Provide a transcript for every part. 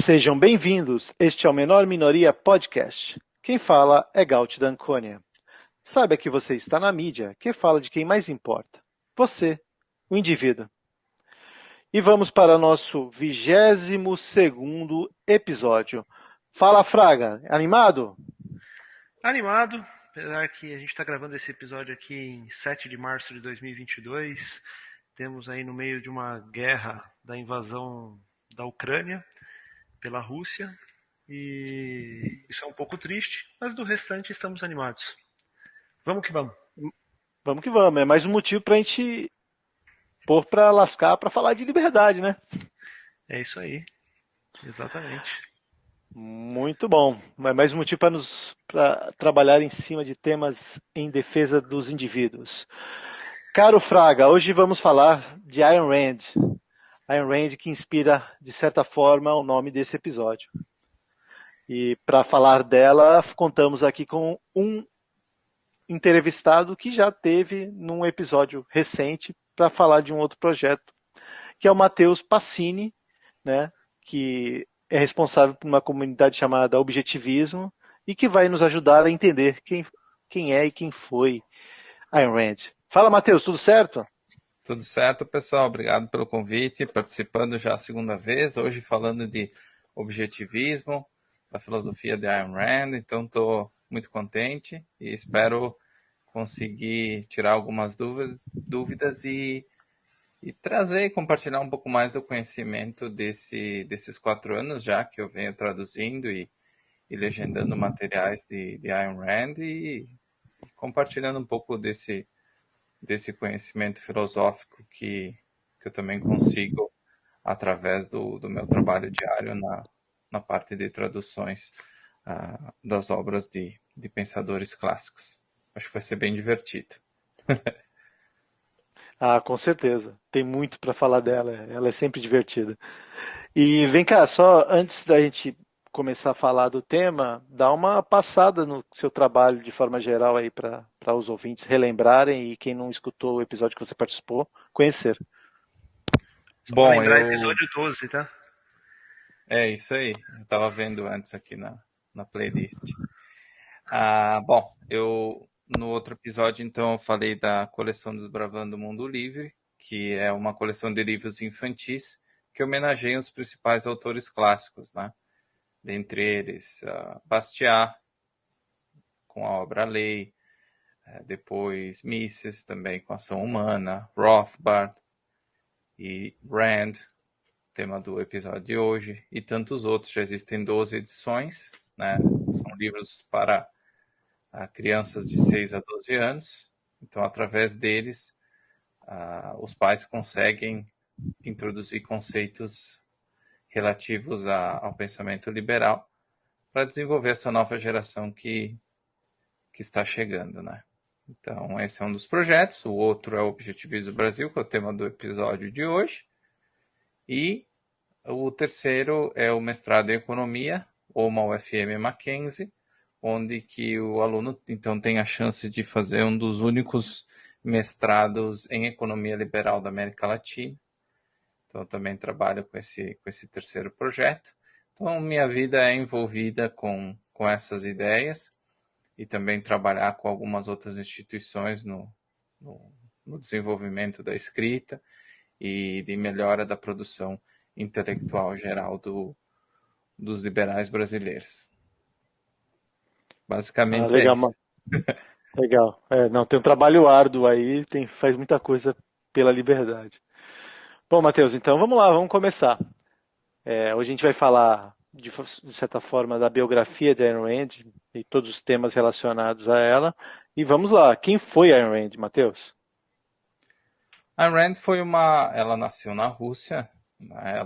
Sejam bem-vindos, este é o Menor Minoria Podcast. Quem fala é Gaut Dancônia. Saiba que você está na mídia, que fala de quem mais importa. Você, o indivíduo. E vamos para o nosso 22º episódio. Fala, Fraga, animado? Animado, apesar que a gente está gravando esse episódio aqui em 7 de março de 2022. Temos aí no meio de uma guerra da invasão da Ucrânia pela Rússia. E isso é um pouco triste, mas do restante estamos animados. Vamos que vamos. Vamos que vamos, é mais um motivo para a gente pôr para lascar, para falar de liberdade, né? É isso aí, exatamente. Muito bom. É mais um motivo para trabalhar em cima de temas em defesa dos indivíduos. Caro Fraga, hoje vamos falar de Ayn Rand. Ayn Rand que inspira, de certa forma, o nome desse episódio. E para falar dela, contamos aqui com um entrevistado que já teve num episódio recente para falar de um outro projeto, que é o Matheus Passini, né, que é responsável por uma comunidade chamada Objetivismo e que vai nos ajudar a entender quem é e quem foi Ayn Rand. Fala, Matheus, tudo certo? Tudo certo, pessoal. Obrigado pelo convite. Participando já a segunda vez, hoje falando de objetivismo, da filosofia de Ayn Rand. Então, estou muito contente e espero conseguir tirar algumas dúvidas e trazer e compartilhar um pouco mais do conhecimento desses 4 anos já que eu venho traduzindo e legendando materiais de Ayn Rand e compartilhando um pouco desse conhecimento filosófico que eu também consigo através do meu trabalho diário na parte de traduções das obras de pensadores clássicos. Acho que vai ser bem divertido. Ah, com certeza. Tem muito para falar dela. Ela é sempre divertida. E vem cá, só antes da gente começar a falar do tema, dá uma passada no seu trabalho de forma geral aí para os ouvintes relembrarem e quem não escutou o episódio que você participou, conhecer. Só para Bom, lembrar, episódio 12, tá? é isso aí. Eu estava vendo antes aqui na playlist. Bom, eu no outro episódio, então, eu falei da coleção Desbravando o Mundo Livre, que é uma coleção de livros infantis que homenageia os principais autores clássicos, né? Dentre eles, Bastiat, com a obra Lei, depois Mises, também com Ação Humana, Rothbard e Rand, tema do episódio de hoje, e tantos outros. Já existem 12 edições, né? São livros para crianças de 6 a 12 anos. Então, através deles, os pais conseguem introduzir conceitos relativos ao pensamento liberal para desenvolver essa nova geração que está chegando, né? Então, esse é um dos projetos. O outro é o Objetivismo Brasil, que é o tema do episódio de hoje. E o terceiro é o mestrado em Economia, ou uma UFM Mackenzie, onde que o aluno, então, tem a chance de fazer um dos únicos mestrados em Economia Liberal da América Latina. Então, eu também trabalho com esse terceiro projeto. Então, minha vida é envolvida com essas ideias e também trabalhar com algumas outras instituições no desenvolvimento da escrita e de melhora da produção intelectual geral dos liberais brasileiros. Ah, Basicamente é legal, isso. legal. Não, tem um trabalho árduo aí, faz muita coisa pela liberdade. Bom, Matheus, então vamos lá, vamos começar. Hoje a gente vai falar, de certa forma, da biografia de Ayn Rand e todos os temas relacionados a ela. E vamos lá, quem foi Ayn Rand, Matheus? Ayn Rand ela nasceu na Rússia, né?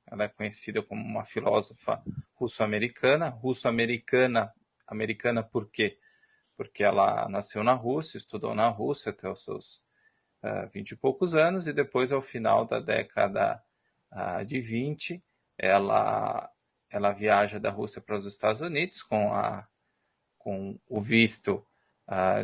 Ela é conhecida como uma filósofa russo-americana. Americana por quê? Porque ela nasceu na Rússia, estudou na Rússia até os seus 20 e poucos anos, e depois, ao final da década de 20, ela viaja da Rússia para os Estados Unidos com o visto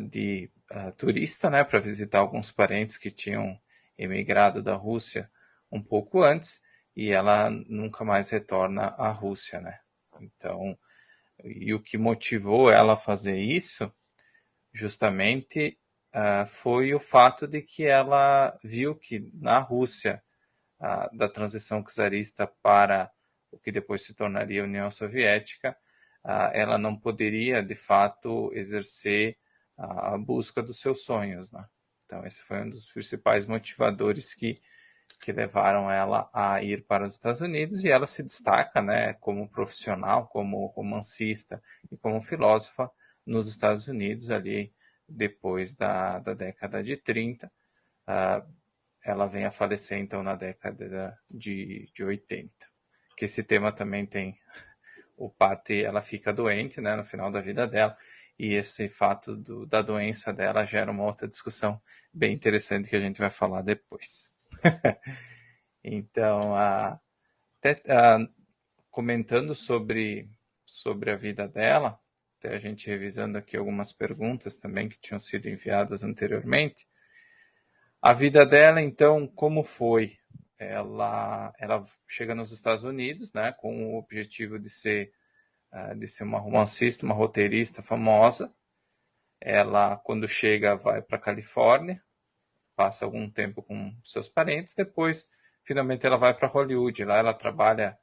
de turista, né, para visitar alguns parentes que tinham emigrado da Rússia um pouco antes, e ela nunca mais retorna à Rússia, né? Então, e o que motivou ela a fazer isso, justamente, foi o fato de que ela viu que na Rússia, da transição czarista para o que depois se tornaria a União Soviética, ela não poderia, de fato, exercer a busca dos seus sonhos, né? Então, esse foi um dos principais motivadores que levaram ela a ir para os Estados Unidos, e ela se destaca, né, como profissional, como romancista e como filósofa nos Estados Unidos ali depois da década de 30. Ela vem a falecer então na década de 80. Que esse tema também tem o parte, ela fica doente, né, no final da vida dela, e esse fato da doença dela gera uma outra discussão bem interessante que a gente vai falar depois. Então, até, comentando sobre a vida dela, até a gente revisando aqui algumas perguntas também que tinham sido enviadas anteriormente. A vida dela, então, como foi? Ela chega nos Estados Unidos, né, com o objetivo de ser uma romancista, uma roteirista famosa. Ela, quando chega, vai para a Califórnia, passa algum tempo com seus parentes, depois, finalmente, ela vai para Hollywood. Lá ela trabalha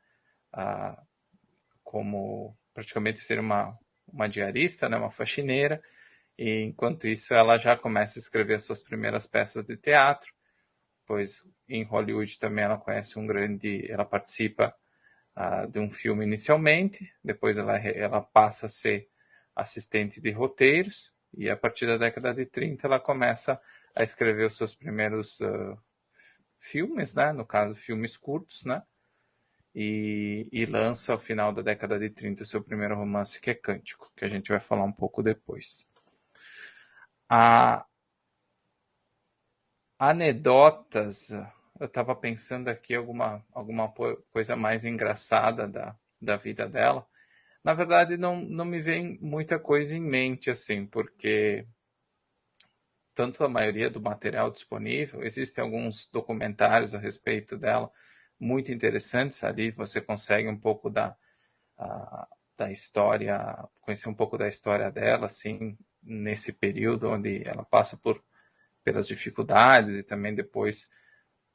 como praticamente ser uma diarista, né, uma faxineira, e enquanto isso ela já começa a escrever suas primeiras peças de teatro, pois em Hollywood também ela participa de um filme inicialmente, depois ela passa a ser assistente de roteiros, e a partir da década de 30 ela começa a escrever os seus primeiros filmes, né? No caso, filmes curtos, né? E lança ao final da década de 30 o seu primeiro romance, que é Cântico, que a gente vai falar um pouco depois. Anedotas, eu estava pensando aqui alguma coisa mais engraçada da vida dela. Na verdade, não me vem muita coisa em mente, assim, porque tanto a maioria do material disponível, existem alguns documentários a respeito dela, muito interessantes. Ali você consegue um pouco da história, conhecer um pouco da história dela, assim, nesse período onde ela passa pelas dificuldades, e também depois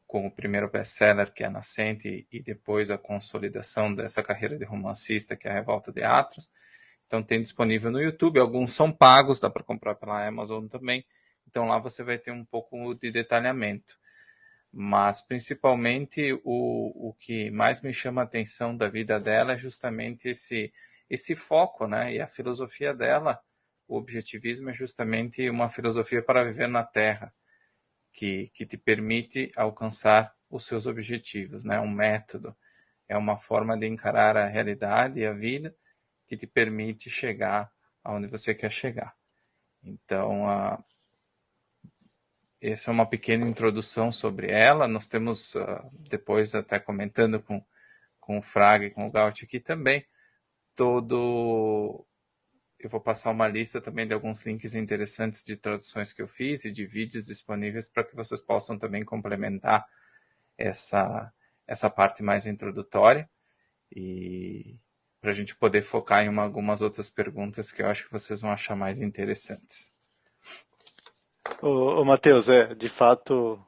com o primeiro best-seller, que é a Nascente, e depois a consolidação dessa carreira de romancista, que é a Revolta de Atlas. Então tem disponível no YouTube, alguns são pagos, dá para comprar pela Amazon também. Então lá você vai ter um pouco de detalhamento. Mas principalmente o que mais me chama a atenção da vida dela é justamente esse foco, né? E a filosofia dela, o objetivismo é justamente uma filosofia para viver na Terra, que te permite alcançar os seus objetivos, né? Um método, é uma forma de encarar a realidade e a vida que te permite chegar aonde você quer chegar. Então, essa é uma pequena introdução sobre ela. Nós temos, depois até comentando com o Fraga e com o Gaut aqui também, eu vou passar uma lista também de alguns links interessantes de traduções que eu fiz e de vídeos disponíveis para que vocês possam também complementar essa parte mais introdutória, e para a gente poder focar em algumas outras perguntas que eu acho que vocês vão achar mais interessantes. Ô, Matheus, de fato,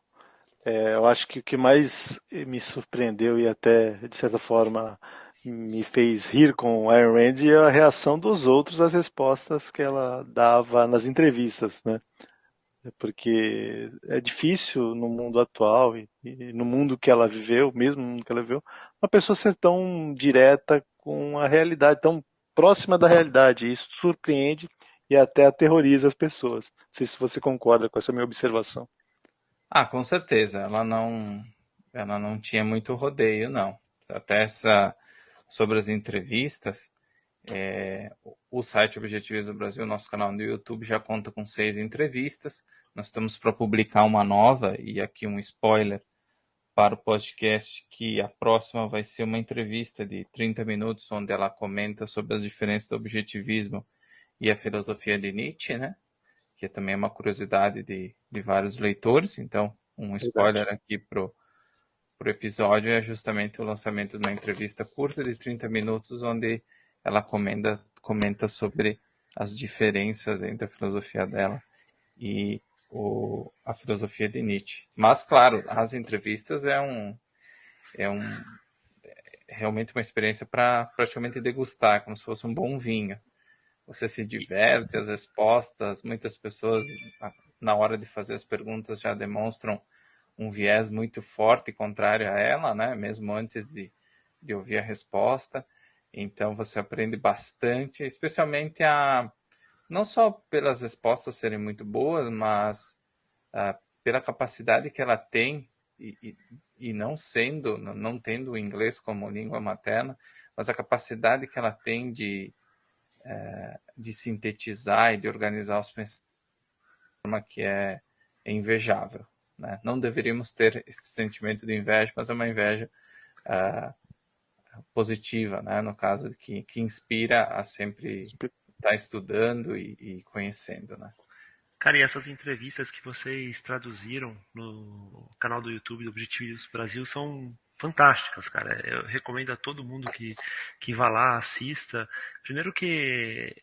eu acho que o que mais me surpreendeu e até, de certa forma, me fez rir com Ayn Rand é a reação dos outros às respostas que ela dava nas entrevistas, né? Porque é difícil no mundo atual e no mundo que ela viveu, mesmo no mundo que ela viveu, uma pessoa ser tão direta com a realidade, tão próxima da realidade. Isso surpreende e até aterroriza as pessoas. Não sei se você concorda com essa minha observação. Com certeza, ela não tinha muito rodeio, não. Até sobre as entrevistas, o site Objetivismo Brasil, nosso canal no YouTube, já conta com 6 entrevistas. Nós estamos para publicar uma nova, e aqui um spoiler para o podcast, que a próxima vai ser uma entrevista de 30 minutos, onde ela comenta sobre as diferenças do objetivismo e a filosofia de Nietzsche, né? Que também é uma curiosidade de vários leitores. Então, um Verdade. spoiler aqui por episódio é justamente o lançamento de uma entrevista curta de 30 minutos, onde ela comenta sobre as diferenças entre a filosofia dela e a filosofia de Nietzsche. Mas, claro, as entrevistas é realmente uma experiência para praticamente degustar, como se fosse um bom vinho. Você se diverte, as respostas, muitas pessoas, na hora de fazer as perguntas, já demonstram um viés muito forte contrário a ela, né? Mesmo antes de ouvir a resposta. Então você aprende bastante, especialmente não só pelas respostas serem muito boas, mas pela capacidade que ela tem e não tendo o inglês como língua materna, mas a capacidade que ela tem de sintetizar e de organizar os pensamentos de forma que é invejável. Né? Não deveríamos ter esse sentimento de inveja, mas é uma inveja positiva, né? No caso de que inspira a sempre estar estudando e conhecendo. Né? Cara, e essas entrevistas que vocês traduziram no canal do YouTube do Objetivos Brasil são fantásticas, cara. Eu recomendo a todo mundo que vá lá, assista. Primeiro que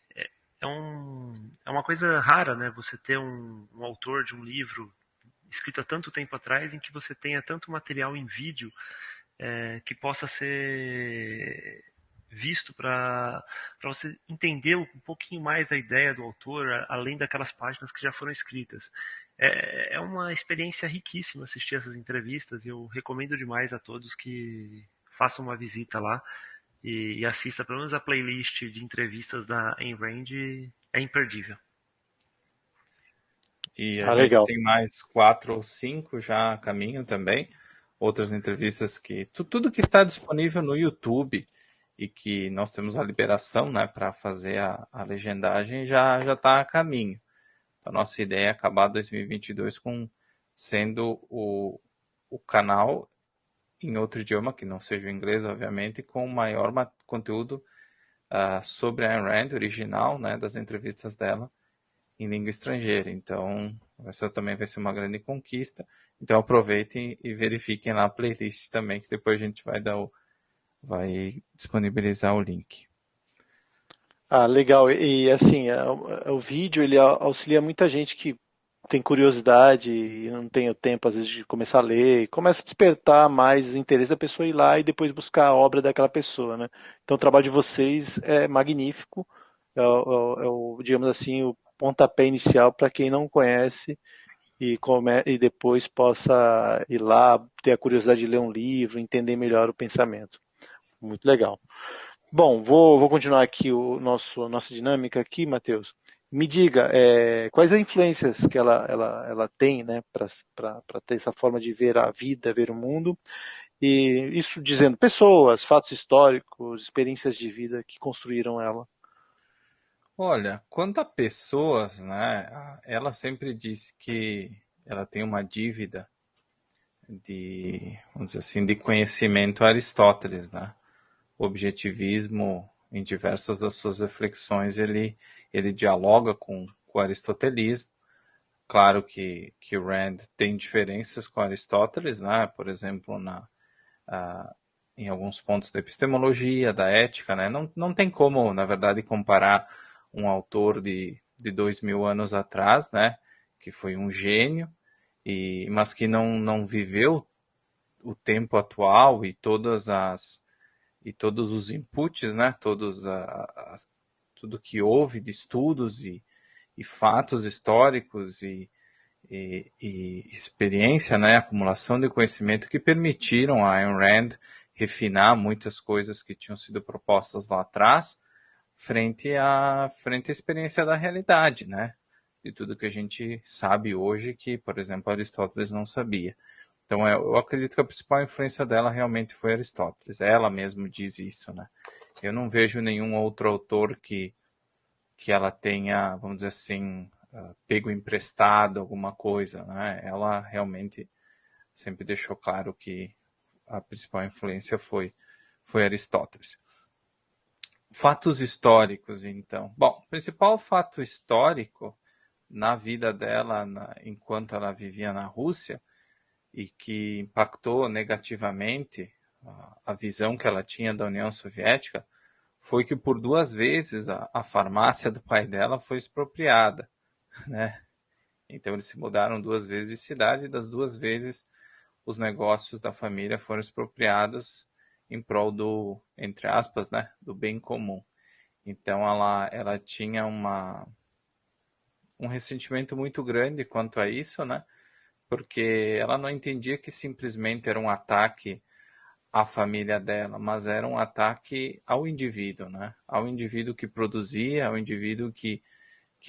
é uma coisa rara, né? Você ter um autor de um livro escrito há tanto tempo atrás em que você tenha tanto material em vídeo que possa ser visto para você entender um pouquinho mais da ideia do autor, além daquelas páginas que já foram escritas. É uma experiência riquíssima assistir essas entrevistas e eu recomendo demais a todos que façam uma visita lá e assista pelo menos a playlist de entrevistas da Ayn Rand, é imperdível. E a Ah, gente legal. tem mais 4 ou 5 já a caminho também. Outras entrevistas que. Tudo que está disponível no YouTube e que nós temos a liberação, né, para fazer a legendagem já está a caminho. Então, a nossa ideia é acabar 2022 sendo o canal em outro idioma, que não seja o inglês, obviamente, com maior conteúdo sobre a Ayn Rand original, né, das entrevistas dela em língua estrangeira. Então, essa também vai ser uma grande conquista. Então, aproveitem e verifiquem lá a playlist também, que depois a gente vai disponibilizar o link. Ah, legal. E assim, o vídeo ele auxilia muita gente que tem curiosidade e não tem o tempo às vezes de começar a ler, e começa a despertar mais o interesse da pessoa ir lá e depois buscar a obra daquela pessoa, né? Então o trabalho de vocês é magnífico, digamos assim, o pontapé inicial para quem não conhece e depois possa ir lá, ter a curiosidade de ler um livro, entender melhor o pensamento. Muito legal. Bom, vou continuar aqui nossa dinâmica aqui, Matheus. Me diga, quais as influências que ela tem, né, para ter essa forma de ver a vida, ver o mundo, e isso dizendo pessoas, fatos históricos, experiências de vida que construíram ela. Olha, quanto a pessoas, né, ela sempre diz que ela tem uma dívida vamos dizer assim, de conhecimento a Aristóteles, né? O objetivismo, em diversas das suas reflexões, ele dialoga com o aristotelismo. Claro que Rand tem diferenças com Aristóteles, né? Por exemplo, em alguns pontos da epistemologia, da ética, né? Não tem como, na verdade, comparar um autor de 2000 anos atrás, né? Que foi um gênio, mas que não viveu o tempo atual e todos os inputs, né? Tudo que houve de estudos e fatos históricos e experiência, né? Acumulação de conhecimento que permitiram a Ayn Rand refinar muitas coisas que tinham sido propostas lá atrás frente à experiência da realidade, né? De tudo que a gente sabe hoje que, por exemplo, Aristóteles não sabia. Então, eu acredito que a principal influência dela realmente foi Aristóteles. Ela mesma diz isso, né? Eu não vejo nenhum outro autor que ela tenha, vamos dizer assim, pego emprestado alguma coisa, né? Ela realmente sempre deixou claro que a principal influência foi Aristóteles. Fatos históricos, então. Bom, o principal fato histórico na vida dela, enquanto ela vivia na Rússia, e que impactou negativamente a visão que ela tinha da União Soviética foi que por 2 vezes a farmácia do pai dela foi expropriada, né? Então eles se mudaram 2 vezes de cidade e das 2 vezes os negócios da família foram expropriados em prol do, entre aspas, né, do bem comum. Então ela tinha um ressentimento muito grande quanto a isso, né? Porque ela não entendia que simplesmente era um ataque à família dela, mas era um ataque ao indivíduo, né? Ao indivíduo que produzia, ao indivíduo que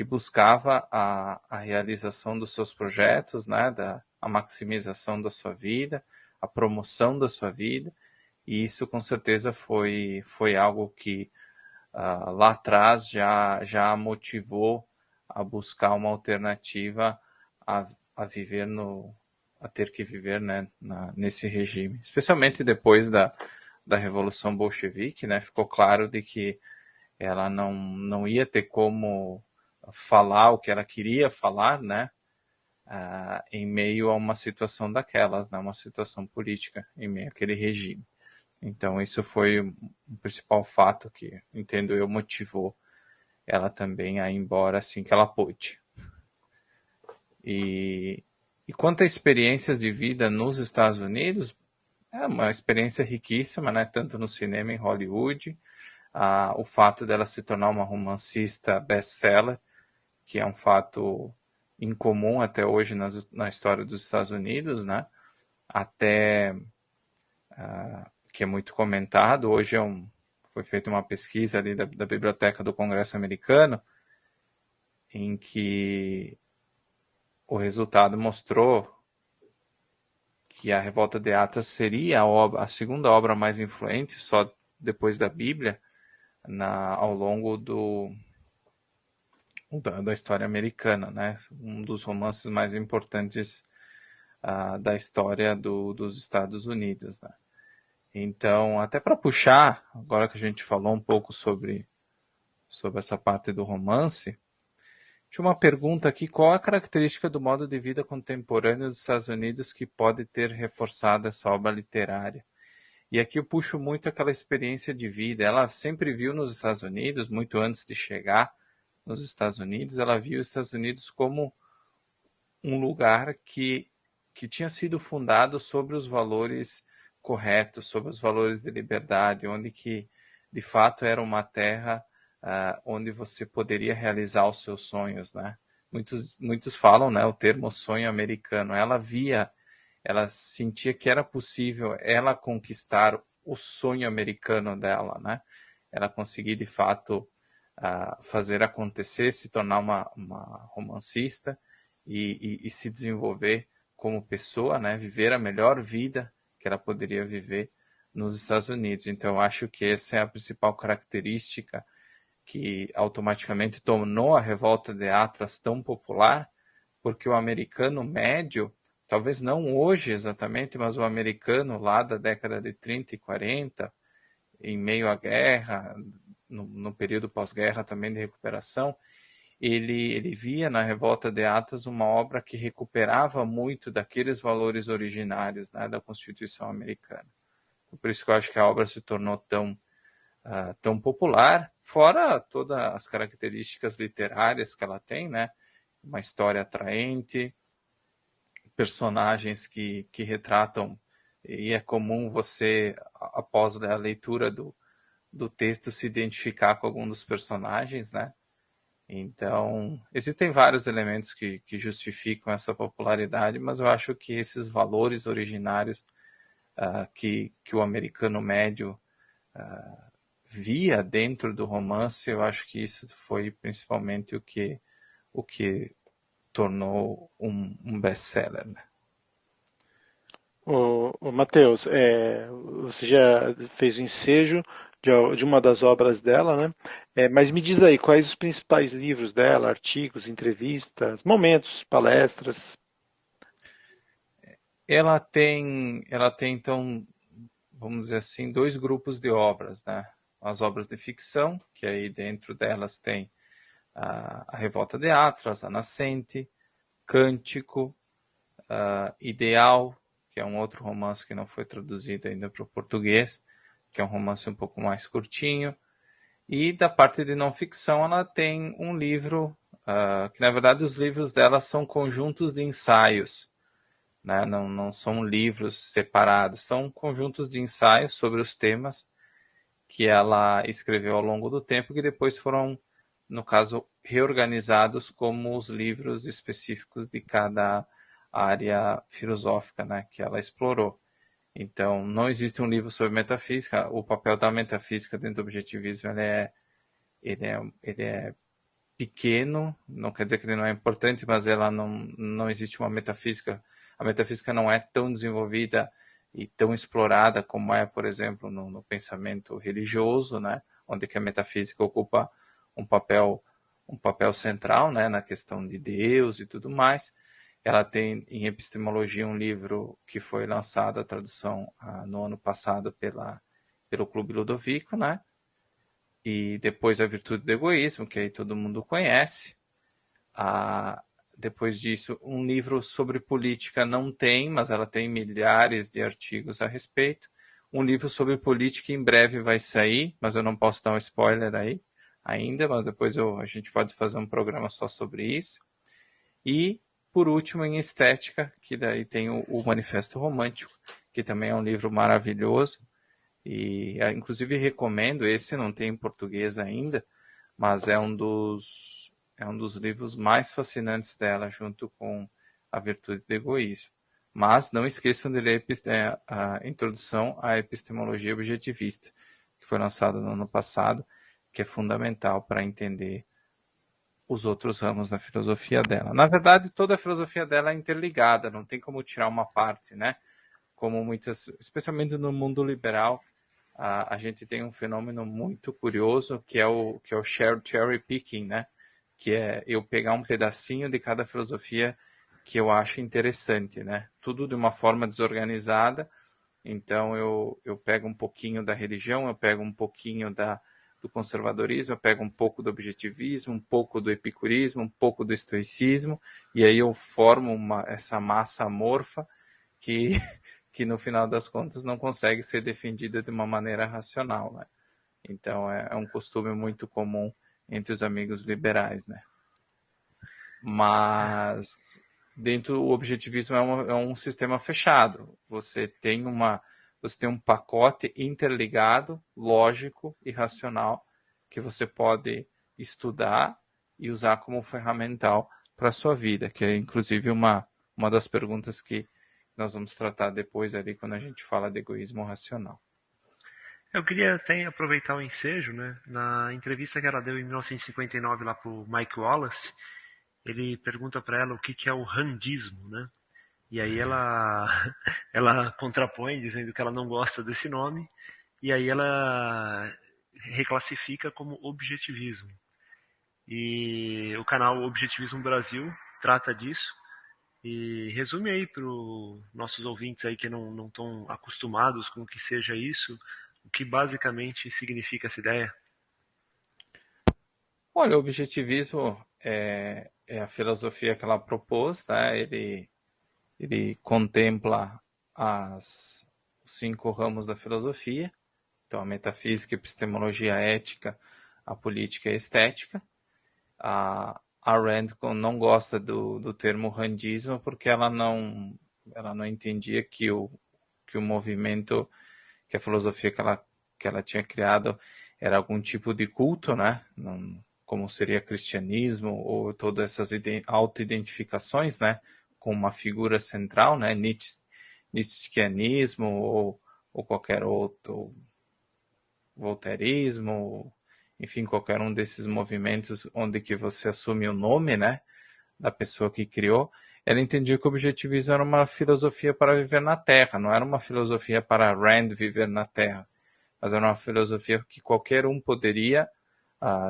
buscava a realização dos seus projetos, né? A maximização da sua vida, a promoção da sua vida, e isso com certeza foi algo que lá atrás já a motivou a buscar uma alternativa a viver a ter que viver, né, nesse regime, especialmente depois da Revolução Bolchevique, né, ficou claro de que ela não ia ter como falar o que ela queria falar, né, em meio a uma situação daquelas, né, uma situação política, em meio àquele regime. Então isso foi o principal fato que, entendo eu, motivou ela também a ir embora assim que ela pôde. E quanto a experiências de vida nos Estados Unidos, é uma experiência riquíssima, né? Tanto no cinema em Hollywood, o fato dela se tornar uma romancista best-seller, que é um fato incomum até hoje na história dos Estados Unidos, né? Até que é muito comentado. Hoje foi feita uma pesquisa ali da Biblioteca do Congresso Americano, em que o resultado mostrou que a Revolta de Atlas seria a segunda obra mais influente, só depois da Bíblia, ao longo da história americana, né? Um dos romances mais importantes da história dos Estados Unidos, né? Então, até para puxar, agora que a gente falou um pouco sobre essa parte do romance, tinha uma pergunta aqui: qual a característica do modo de vida contemporâneo dos Estados Unidos que pode ter reforçado essa obra literária? E aqui eu puxo muito aquela experiência de vida. Ela sempre viu nos Estados Unidos, muito antes de chegar nos Estados Unidos, ela viu os Estados Unidos como um lugar que tinha sido fundado sobre os valores corretos, sobre os valores de liberdade, onde que de fato era uma terra onde você poderia realizar os seus sonhos, né? Muitos falam, né, o termo sonho americano. Ela sentia que era possível ela conquistar o sonho americano dela, né? Ela conseguir de fato fazer acontecer, se tornar uma romancista e se desenvolver como pessoa, né? Viver a melhor vida que ela poderia viver nos Estados Unidos. Então, eu acho que essa é a principal característica que automaticamente tornou a Revolta de Atlas tão popular, porque o americano médio, talvez não hoje exatamente, mas o americano lá da década de 30 e 40, em meio à guerra, no período pós-guerra também de recuperação, ele via na Revolta de Atlas uma obra que recuperava muito daqueles valores originários, né, da Constituição americana. Por isso que eu acho que a obra se tornou tão popular, fora todas as características literárias que ela tem, né? Uma história atraente, personagens que retratam, e é comum você, após a leitura do texto, se identificar com algum dos personagens, né? Então, existem vários elementos que justificam essa popularidade, mas eu acho que esses valores originários que o americano médio via dentro do romance, eu acho que isso foi principalmente o que tornou um best-seller, né? O Matheus, você já fez o ensejo de uma das obras dela, né? Mas me diz aí, quais os principais livros dela, artigos, entrevistas, momentos, palestras? Ela tem então, vamos dizer assim, dois grupos de obras, né? As obras de ficção, que aí dentro delas tem a Revolta de Atlas, a Nascente, Cântico, Ideal, que é um outro romance que não foi traduzido ainda para o português, que é um romance um pouco mais curtinho. E da parte de não ficção, ela tem um livro, que na verdade os livros dela são conjuntos de ensaios, né? Não são livros separados, são conjuntos de ensaios sobre os temas que ela escreveu ao longo do tempo, que depois foram, no caso, reorganizados como os livros específicos de cada área filosófica, né, que ela explorou. Então, não existe um livro sobre metafísica. O papel da metafísica dentro do objetivismo ele é pequeno, não quer dizer que ele não é importante, mas ela não existe uma metafísica. A metafísica não é tão desenvolvida e tão explorada como é, por exemplo, no pensamento religioso, né, onde que a metafísica ocupa um papel central, né, na questão de Deus e tudo mais. Ela tem em epistemologia um livro que foi lançado, a tradução no ano passado pelo Clube Ludovico, né? E depois a Virtude do Egoísmo, que aí todo mundo conhece. Depois disso, um livro sobre política não tem, mas ela tem milhares de artigos a respeito. Um livro sobre política em breve vai sair, mas eu não posso dar um spoiler aí ainda, mas depois a gente pode fazer um programa só sobre isso. E, por último, em estética, que daí tem o Manifesto Romântico, que também é um livro maravilhoso. E, inclusive, recomendo, esse não tem em português ainda, mas é um dos livros mais fascinantes dela, junto com A Virtude do Egoísmo. Mas não esqueçam de ler a Introdução à Epistemologia Objetivista, que foi lançado no ano passado, que é fundamental para entender os outros ramos da filosofia dela. Na verdade, toda a filosofia dela é interligada, não tem como tirar uma parte, né? Como muitas, especialmente no mundo liberal, a gente tem um fenômeno muito curioso que é o cherry picking, né? Que é eu pegar um pedacinho de cada filosofia que eu acho interessante, né? Tudo de uma forma desorganizada. Então eu pego um pouquinho da religião, eu pego um pouquinho do conservadorismo, eu pego um pouco do objetivismo, um pouco do epicurismo, um pouco do estoicismo, e aí eu formo essa massa amorfa que, que no final das contas não consegue ser defendida de uma maneira racional, né? Então é um costume muito comum entre os amigos liberais, né? Mas dentro do objetivismo é um sistema fechado. Você tem um pacote interligado, lógico e racional que você pode estudar e usar como ferramental para a sua vida, que é inclusive uma das perguntas que nós vamos tratar depois ali quando a gente fala de egoísmo racional. Eu queria até aproveitar o ensejo, né? Na entrevista que ela deu em 1959 lá pro Mike Wallace, ele pergunta para ela o que é o randismo, né? E aí ela ela contrapõe dizendo que ela não gosta desse nome, e aí ela reclassifica como objetivismo. E o canal Objetivismo Brasil trata disso e resume aí para os nossos ouvintes aí que não estão acostumados com o que seja isso, o que basicamente significa essa ideia. Olha, o objetivismo é a filosofia que ela propôs, né? Ele contempla os 5 ramos da filosofia, então a metafísica, a epistemologia, a ética, a política e a estética. A Rand não gosta do termo randismo porque ela não entendia que o movimento, que a filosofia que ela tinha criado era algum tipo de culto, né? Como seria cristianismo ou todas essas auto-identificações, né? Com uma figura central, né? Nietzscheanismo ou qualquer outro, voltairismo, enfim, qualquer um desses movimentos onde que você assume o nome, né, da pessoa que criou. Ela entendia que o objetivismo era uma filosofia para viver na Terra, não era uma filosofia para Rand viver na Terra, mas era uma filosofia que qualquer um poderia,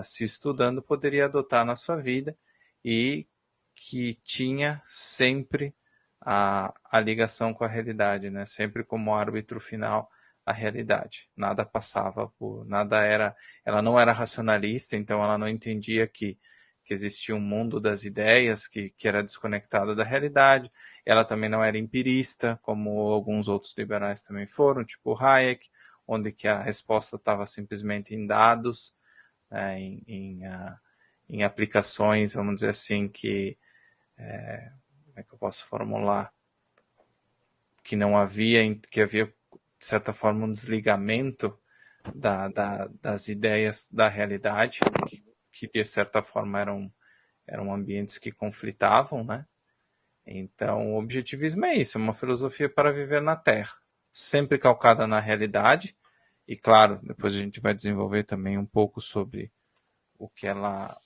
se estudando, poderia adotar na sua vida e que tinha sempre a ligação com a realidade, né? Sempre como árbitro final a realidade. Nada passava por, nada era, ela não era racionalista, então ela não entendia que que existia um mundo das ideias que era desconectado da realidade. Ela também não era empirista, como alguns outros liberais também foram, tipo Hayek, onde que a resposta estava simplesmente em dados, né, em aplicações, vamos dizer assim, como é que eu posso formular? Que havia, de certa forma, um desligamento das ideias da realidade, que de certa forma eram ambientes que conflitavam, né? Então, o objetivismo é isso, é uma filosofia para viver na Terra, sempre calcada na realidade, e claro, depois a gente vai desenvolver também um pouco sobre o que ela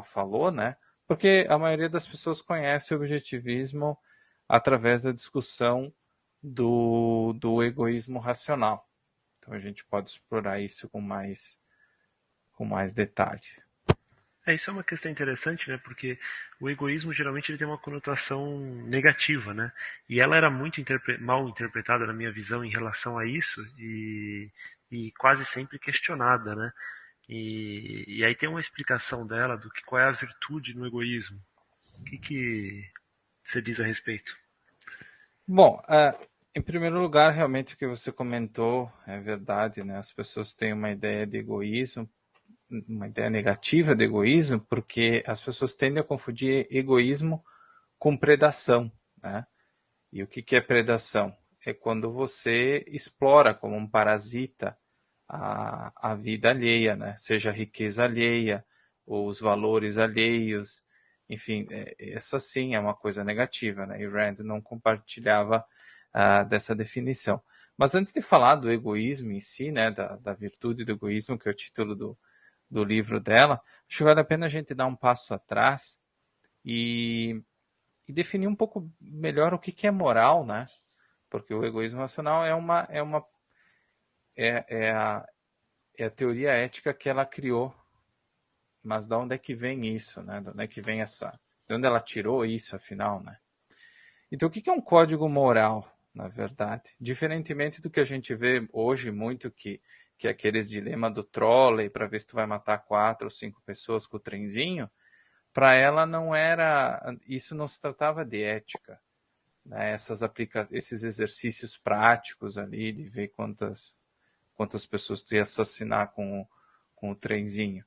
falou, né? Porque a maioria das pessoas conhece o objetivismo através da discussão do egoísmo racional. Então a gente pode explorar isso com mais detalhe. Isso é uma questão interessante, né? Porque o egoísmo geralmente ele tem uma conotação negativa, né? E ela era muito mal interpretada na minha visão em relação a isso e quase sempre questionada, né? E aí tem uma explicação dela do que qual é a virtude no egoísmo. O que você diz a respeito? Bom, em primeiro lugar, realmente o que você comentou é verdade, né? As pessoas têm uma ideia de egoísmo, uma ideia negativa de egoísmo, porque as pessoas tendem a confundir egoísmo com predação, né? E o que é predação? É quando você explora como um parasita a vida alheia, né? Seja a riqueza alheia, ou os valores alheios, enfim, essa sim é uma coisa negativa, né? E Rand não compartilhava dessa definição. Mas antes de falar do egoísmo em si, né, da virtude do egoísmo, que é o título do livro dela, acho que vale a pena a gente dar um passo atrás e definir um pouco melhor o que é moral, né? Porque o egoísmo racional é a teoria ética que ela criou. Mas de onde é que vem isso, né? De onde é que vem de onde ela tirou isso, afinal, né? Então, o que é um código moral, na verdade? Diferentemente do que a gente vê hoje muito, que é aqueles dilema do trolley, para ver se tu vai matar 4 ou 5 pessoas com o trenzinho, para ela não era, isso não se tratava de ética, né? Esses exercícios práticos ali, de ver quantas pessoas tu ia assassinar com o trenzinho.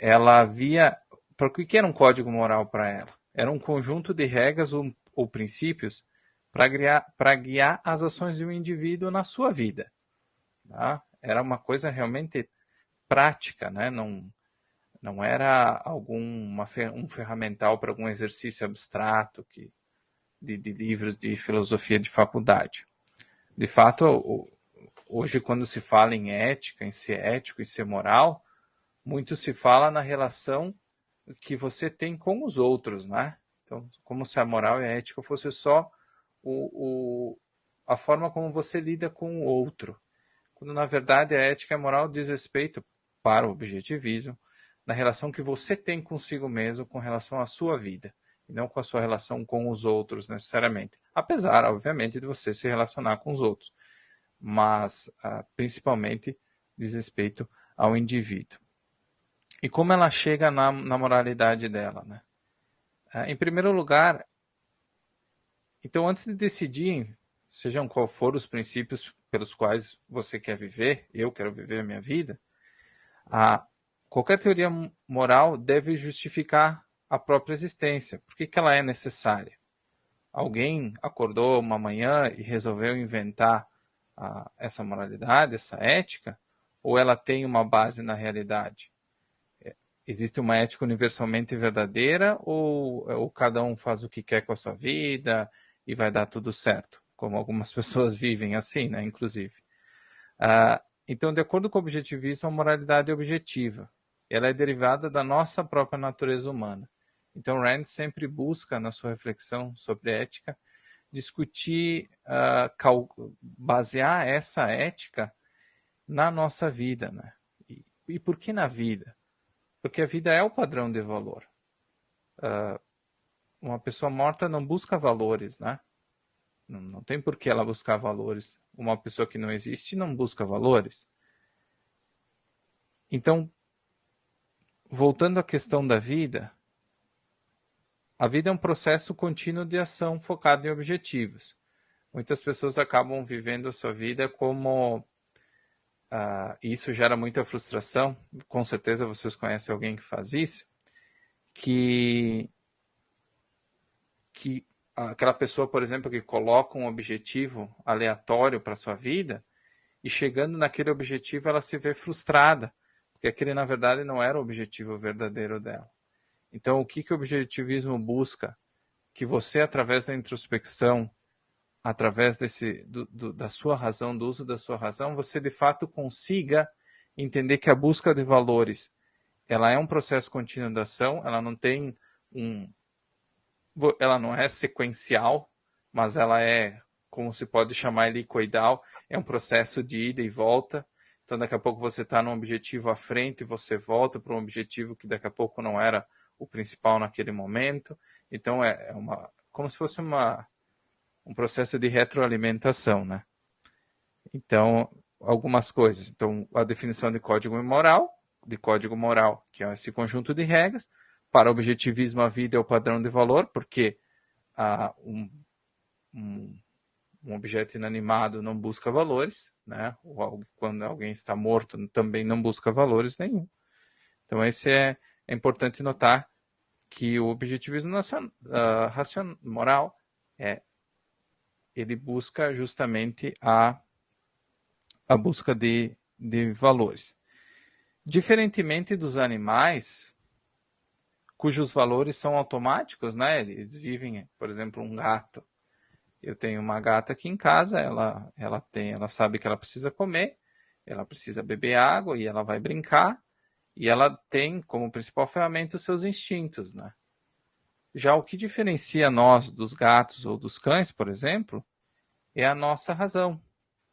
Ela havia. Para que era um código moral para ela? Era um conjunto de regras ou princípios para guiar as ações de um indivíduo na sua vida. Tá? Era uma coisa realmente prática, né? Não era um ferramental para algum exercício abstrato de livros de filosofia de faculdade. De fato, hoje, quando se fala em ética, em ser ético e ser moral, muito se fala na relação que você tem com os outros, né? Então, como se a moral e a ética fosse só a forma como você lida com o outro. Quando, na verdade, a ética e a moral diz respeito para o objetivismo na relação que você tem consigo mesmo com relação à sua vida, e não com a sua relação com os outros, necessariamente. Apesar, obviamente, de você se relacionar com os outros. Mas, principalmente, diz respeito ao indivíduo. E como ela chega na moralidade dela, né? Em primeiro lugar, então antes de decidir, sejam qual for os princípios pelos quais você quer viver, eu quero viver a minha vida, qualquer teoria moral deve justificar a própria existência. Por que ela é necessária? Alguém acordou uma manhã e resolveu inventar essa moralidade, essa ética, ou ela tem uma base na realidade? Existe uma ética universalmente verdadeira ou cada um faz o que quer com a sua vida e vai dar tudo certo? Como algumas pessoas vivem assim, né, inclusive. Então, de acordo com o objetivismo, a moralidade é objetiva. Ela é derivada da nossa própria natureza humana. Então, Rand sempre busca, na sua reflexão sobre ética, discutir, basear essa ética na nossa vida. Né? E por que na vida? Porque a vida é o padrão de valor. Uma pessoa morta não busca valores, né? Não tem por que ela buscar valores. Uma pessoa que não existe não busca valores. Então, voltando à questão da vida, a vida é um processo contínuo de ação focado em objetivos. Muitas pessoas acabam vivendo a sua vida como... isso gera muita frustração. Com certeza vocês conhecem alguém que faz isso. Que aquela pessoa, por exemplo, que coloca um objetivo aleatório para a sua vida e chegando naquele objetivo ela se vê frustrada, porque aquele, na verdade, não era o objetivo verdadeiro dela. Então, o que o objetivismo busca? Que você, através da introspecção, através da sua razão, do uso da sua razão, você de fato consiga entender que a busca de valores, ela é um processo contínuo de ação, ela não é sequencial, mas ela é, como se pode chamar, helicoidal, é um processo de ida e volta. Então, daqui a pouco você está num objetivo à frente, você volta para um objetivo que daqui a pouco não era o principal naquele momento. Então, como se fosse um processo de retroalimentação, né? Então, algumas coisas. Então, a definição de código moral, que é esse conjunto de regras. Para o objetivismo, a vida é o padrão de valor, porque um objeto inanimado não busca valores, né? Quando alguém está morto, também não busca valores nenhum. Então, é importante notar que o objetivismo moral ele busca justamente a busca de valores. Diferentemente dos animais, cujos valores são automáticos, né? Eles vivem, por exemplo, um gato. Eu tenho uma gata aqui em casa, ela sabe que ela precisa comer, ela precisa beber água e ela vai brincar, e ela tem como principal ferramenta os seus instintos, né? Já o que diferencia nós dos gatos ou dos cães, por exemplo, é a nossa razão,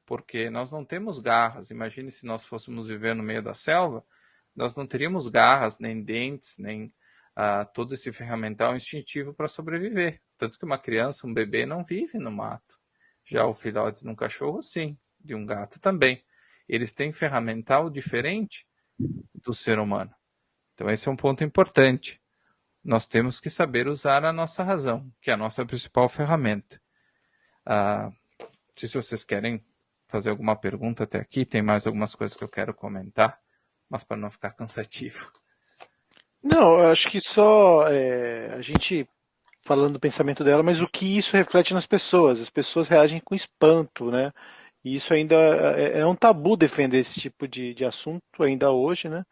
porque nós não temos garras. Imagine se nós fôssemos viver no meio da selva, nós não teríamos garras, nem dentes, nem todo esse ferramental instintivo para sobreviver. Tanto que uma criança, um bebê, não vive no mato. Já o filhote de um cachorro, sim, de um gato também. Eles têm ferramental diferente do ser humano. Então esse é um ponto importante. Nós temos que saber usar a nossa razão, que é a nossa principal ferramenta. Se vocês querem fazer alguma pergunta até aqui, tem mais algumas coisas que eu quero comentar, mas para não ficar cansativo. Não, eu acho que só a gente falando do pensamento dela, mas o que isso reflete nas pessoas. As pessoas reagem com espanto, né? E isso ainda é um tabu defender esse tipo de assunto ainda hoje, né?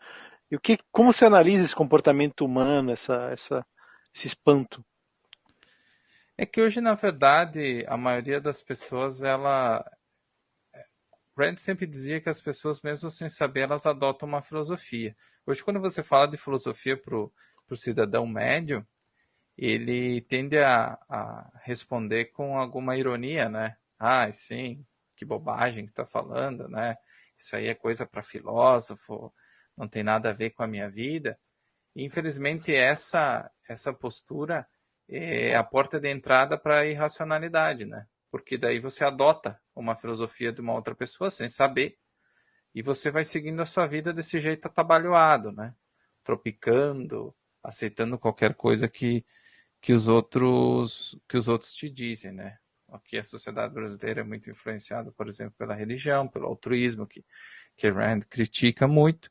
E como você analisa esse comportamento humano, esse espanto? É que hoje, na verdade, a maioria das pessoas, Rand sempre dizia que as pessoas, mesmo sem saber, elas adotam uma filosofia. Hoje, quando você fala de filosofia para o cidadão médio, ele tende a responder com alguma ironia, né? Ah, sim, que bobagem que está falando, né? Isso aí é coisa para filósofo, não tem nada a ver com a minha vida. E, infelizmente, essa postura é a porta de entrada para a irracionalidade, né? Porque daí você adota uma filosofia de uma outra pessoa sem saber e você vai seguindo a sua vida desse jeito atabalhoado, né? Tropicando, aceitando qualquer coisa que os outros te dizem, né? Aqui a sociedade brasileira é muito influenciada, por exemplo, pela religião, pelo altruísmo, que Rand critica muito.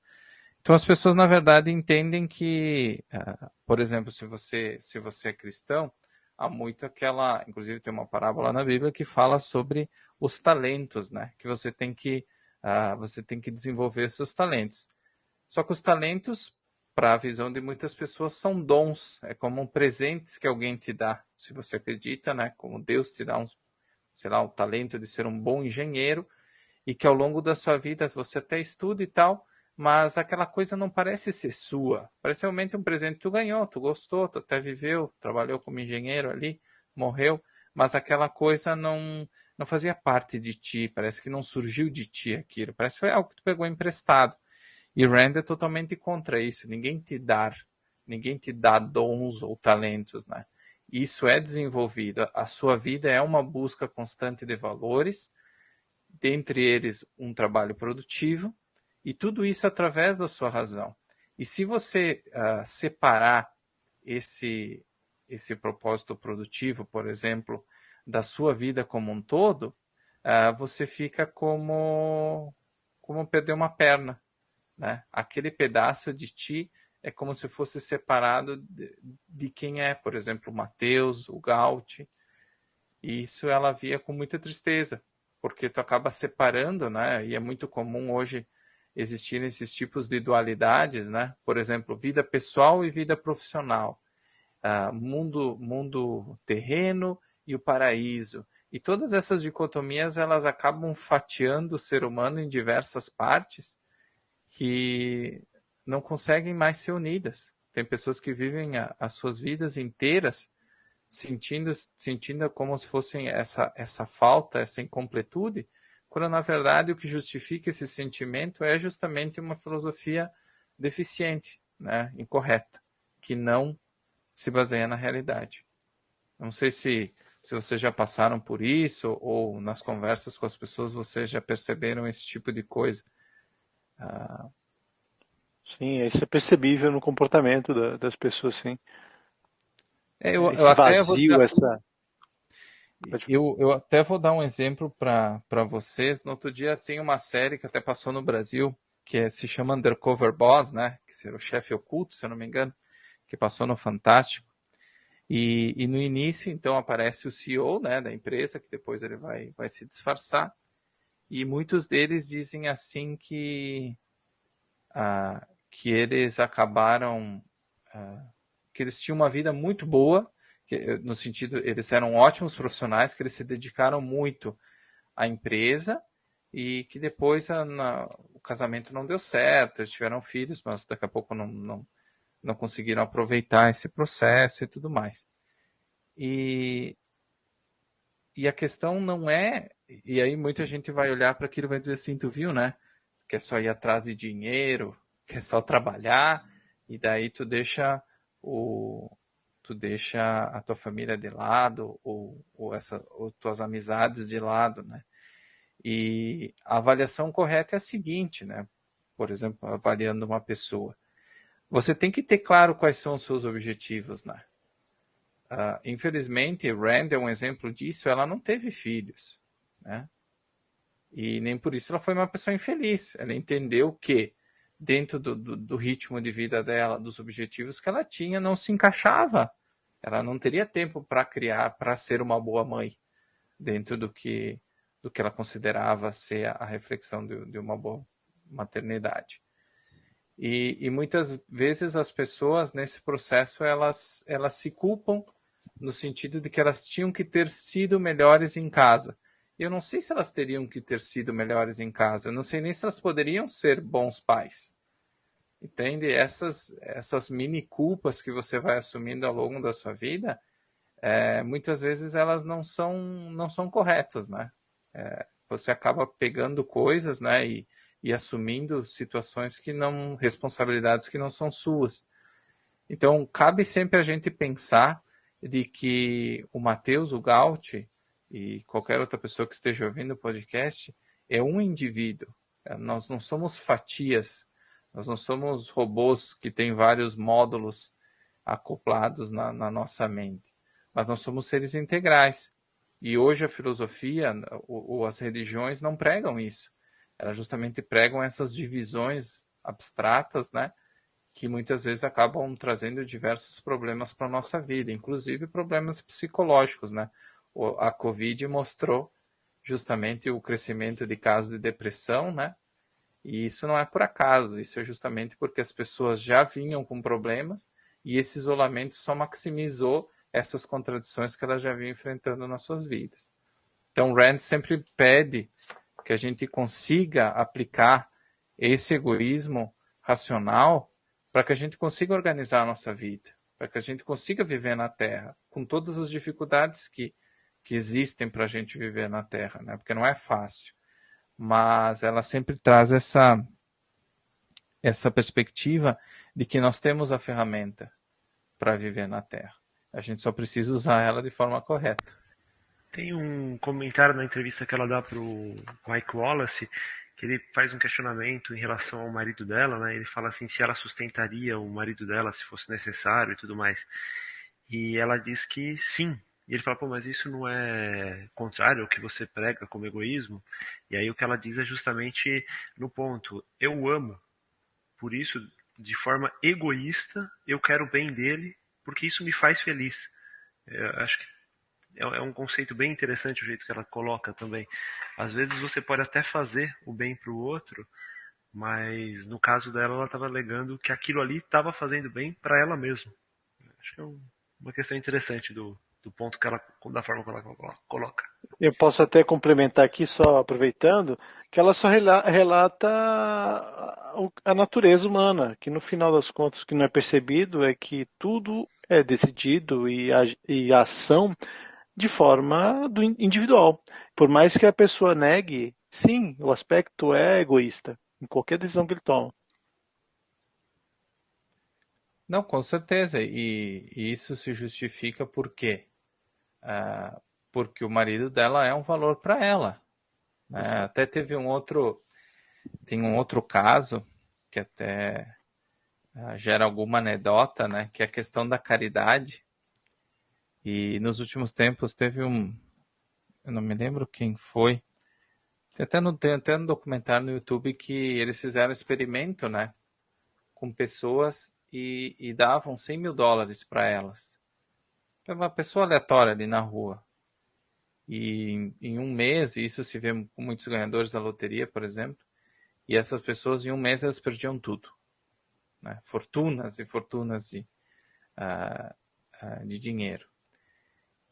Então as pessoas, na verdade, entendem que, por exemplo, se você é cristão, há muito inclusive tem uma parábola na Bíblia que fala sobre os talentos, né? Que você tem que desenvolver seus talentos. Só que os talentos, para a visão de muitas pessoas, são dons, é como presentes que alguém te dá. Se você acredita, né? Como Deus te dá o talento de ser um bom engenheiro e que ao longo da sua vida você até estuda e tal, mas aquela coisa não parece ser sua. Parece realmente um presente que tu ganhou, tu gostou, tu até viveu, trabalhou como engenheiro ali, morreu, mas aquela coisa não fazia parte de ti, parece que não surgiu de ti aquilo, parece que foi algo que tu pegou emprestado. E Rand é totalmente contra isso, ninguém te dá dons ou talentos, né? Isso é desenvolvido, a sua vida é uma busca constante de valores, dentre eles um trabalho produtivo, e tudo isso através da sua razão. E se você separar esse propósito produtivo, por exemplo, da sua vida como um todo, você fica como perder uma perna, né? Aquele pedaço de ti é como se fosse separado de quem é, por exemplo, o Mateus, o Gaut, e isso ela via com muita tristeza, porque tu acaba separando, né? E é muito comum hoje existirem esses tipos de dualidades, né? Por exemplo, vida pessoal e vida profissional, mundo terreno e o paraíso. E todas essas dicotomias elas acabam fatiando o ser humano em diversas partes que não conseguem mais ser unidas. Tem pessoas que vivem as suas vidas inteiras sentindo como se fossem essa falta, essa incompletude, quando na verdade o que justifica esse sentimento é justamente uma filosofia deficiente, né, incorreta, que não se baseia na realidade. Não sei se vocês já passaram por isso ou nas conversas com as pessoas vocês já perceberam esse tipo de coisa. Sim, isso é percebível no comportamento das pessoas, sim. Eu Esse até vou vazio, dar, essa. eu até vou dar um exemplo para vocês. No outro dia tem uma série que até passou no Brasil, se chama Undercover Boss, né? Que seria o chefe oculto, se eu não me engano, que passou no Fantástico. E no início, então, aparece o CEO, né, da empresa, que depois ele vai se disfarçar. E muitos deles dizem assim que eles acabaram, que eles tinham uma vida muito boa, no sentido, eles eram ótimos profissionais, que eles se dedicaram muito à empresa e que depois o casamento não deu certo, eles tiveram filhos, mas daqui a pouco não conseguiram aproveitar esse processo e tudo mais. E a questão não é. E aí muita gente vai olhar para aquilo e vai dizer assim: tu viu, né? Que é só ir atrás de dinheiro, que é só trabalhar, e daí tu deixa a tua família de lado, ou tuas amizades de lado, né? E a avaliação correta é a seguinte, né? Por exemplo, avaliando uma pessoa. Você tem que ter claro quais são os seus objetivos, né? Infelizmente, Rand é um exemplo disso. Ela não teve filhos, né? E nem por isso ela foi uma pessoa infeliz. Ela entendeu que dentro do ritmo de vida dela, dos objetivos que ela tinha, não se encaixava. Ela não teria tempo para criar, para ser uma boa mãe, dentro do que ela considerava ser a reflexão de uma boa maternidade. E muitas vezes as pessoas nesse processo elas se culpam no sentido de que elas tinham que ter sido melhores em casa. Eu não sei se elas teriam que ter sido melhores em casa. Eu não sei nem se elas poderiam ser bons pais. Entende? Essas mini culpas que você vai assumindo ao longo da sua vida, muitas vezes elas não são corretas, né? Você acaba pegando coisas, né? E assumindo situações responsabilidades que não são suas. Então, cabe sempre a gente pensar de que o Mateus, o Gaut e qualquer outra pessoa que esteja ouvindo o podcast é um indivíduo. Nós não somos fatias, nós não somos robôs que têm vários módulos acoplados na nossa mente, mas nós somos seres integrais. E hoje a filosofia ou as religiões não pregam isso. Elas justamente pregam essas divisões abstratas, né? Que muitas vezes acabam trazendo diversos problemas para a nossa vida, inclusive problemas psicológicos, né? A Covid mostrou justamente o crescimento de casos de depressão, né? E isso não é por acaso, isso é justamente porque as pessoas já vinham com problemas e esse isolamento só maximizou essas contradições que elas já vinham enfrentando nas suas vidas. Então, Rand sempre pede que a gente consiga aplicar esse egoísmo racional para que a gente consiga organizar a nossa vida, para que a gente consiga viver na Terra, com todas as dificuldades que existem para a gente viver na Terra, né? Porque não é fácil, mas ela sempre traz essa perspectiva de que nós temos a ferramenta para viver na Terra. A gente só precisa usar ela de forma correta. Tem um comentário na entrevista que ela dá pro Mike Wallace, que ele faz um questionamento em relação ao marido dela, né? Ele fala assim, se ela sustentaria o marido dela se fosse necessário e tudo mais. E ela diz que sim. E ele fala, pô, mas isso não é contrário ao que você prega como egoísmo? E aí o que ela diz é justamente no ponto, eu amo, por isso, de forma egoísta, eu quero o bem dele, porque isso me faz feliz. Eu acho que é um conceito bem interessante o jeito que ela coloca também. Às vezes você pode até fazer o bem para o outro, mas no caso dela, ela estava alegando que aquilo ali estava fazendo bem para ela mesma. Acho que é uma questão interessante do ponto que ela, da forma que ela coloca. Eu posso até complementar aqui, só aproveitando, que ela só relata a natureza humana, que no final das contas o que não é percebido é que tudo é decidido e a ação de forma individual. Por mais que a pessoa negue, sim, o aspecto é egoísta em qualquer decisão que ele toma. Não, com certeza. E isso se justifica por quê? Porque o marido dela é um valor para ela. Né? Até tem um outro caso que até gera alguma anedota, né? Que é a questão da caridade. E nos últimos tempos teve eu não me lembro quem foi. Tem até no documentário no YouTube que eles fizeram um experimento, né? Com pessoas e davam US$ 100.000 para elas. Então, uma pessoa aleatória ali na rua. E em um mês, isso se vê com muitos ganhadores da loteria, por exemplo, e essas pessoas em um mês elas perdiam tudo. Né? Fortunas e fortunas de dinheiro.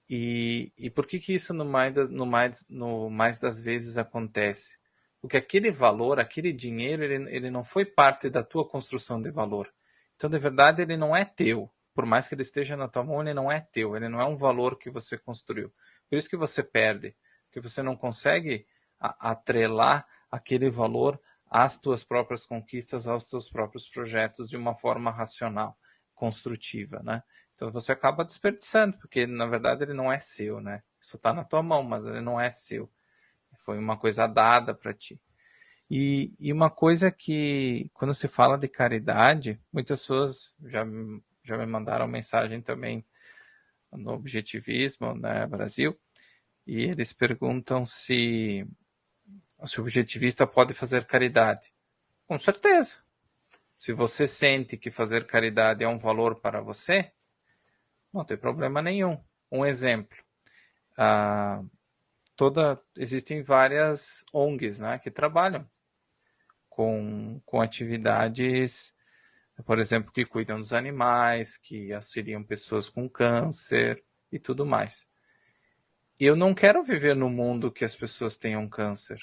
E por que isso no mais das vezes acontece? Porque aquele valor, aquele dinheiro, ele não foi parte da tua construção de valor. Então, de verdade, ele não é teu. Por mais que ele esteja na tua mão, ele não é teu. Ele não é um valor que você construiu. Por isso que você perde. Porque você não consegue atrelar aquele valor às tuas próprias conquistas, aos teus próprios projetos de uma forma racional, construtiva, né? Então você acaba desperdiçando, porque na verdade ele não é seu, né? Isso está na tua mão, mas ele não é seu. Foi uma coisa dada para ti. E uma coisa que, quando se fala de caridade, muitas pessoas já me mandaram mensagem também no Objetivismo, né, Brasil, e eles perguntam se o objetivista pode fazer caridade. Com certeza. Se você sente que fazer caridade é um valor para você, não tem problema nenhum. Um exemplo. Ah, existem várias ONGs, né, que trabalham com atividades, por exemplo, que cuidam dos animais, que auxiliam pessoas com câncer e tudo mais. E eu não quero viver no mundo que as pessoas tenham câncer.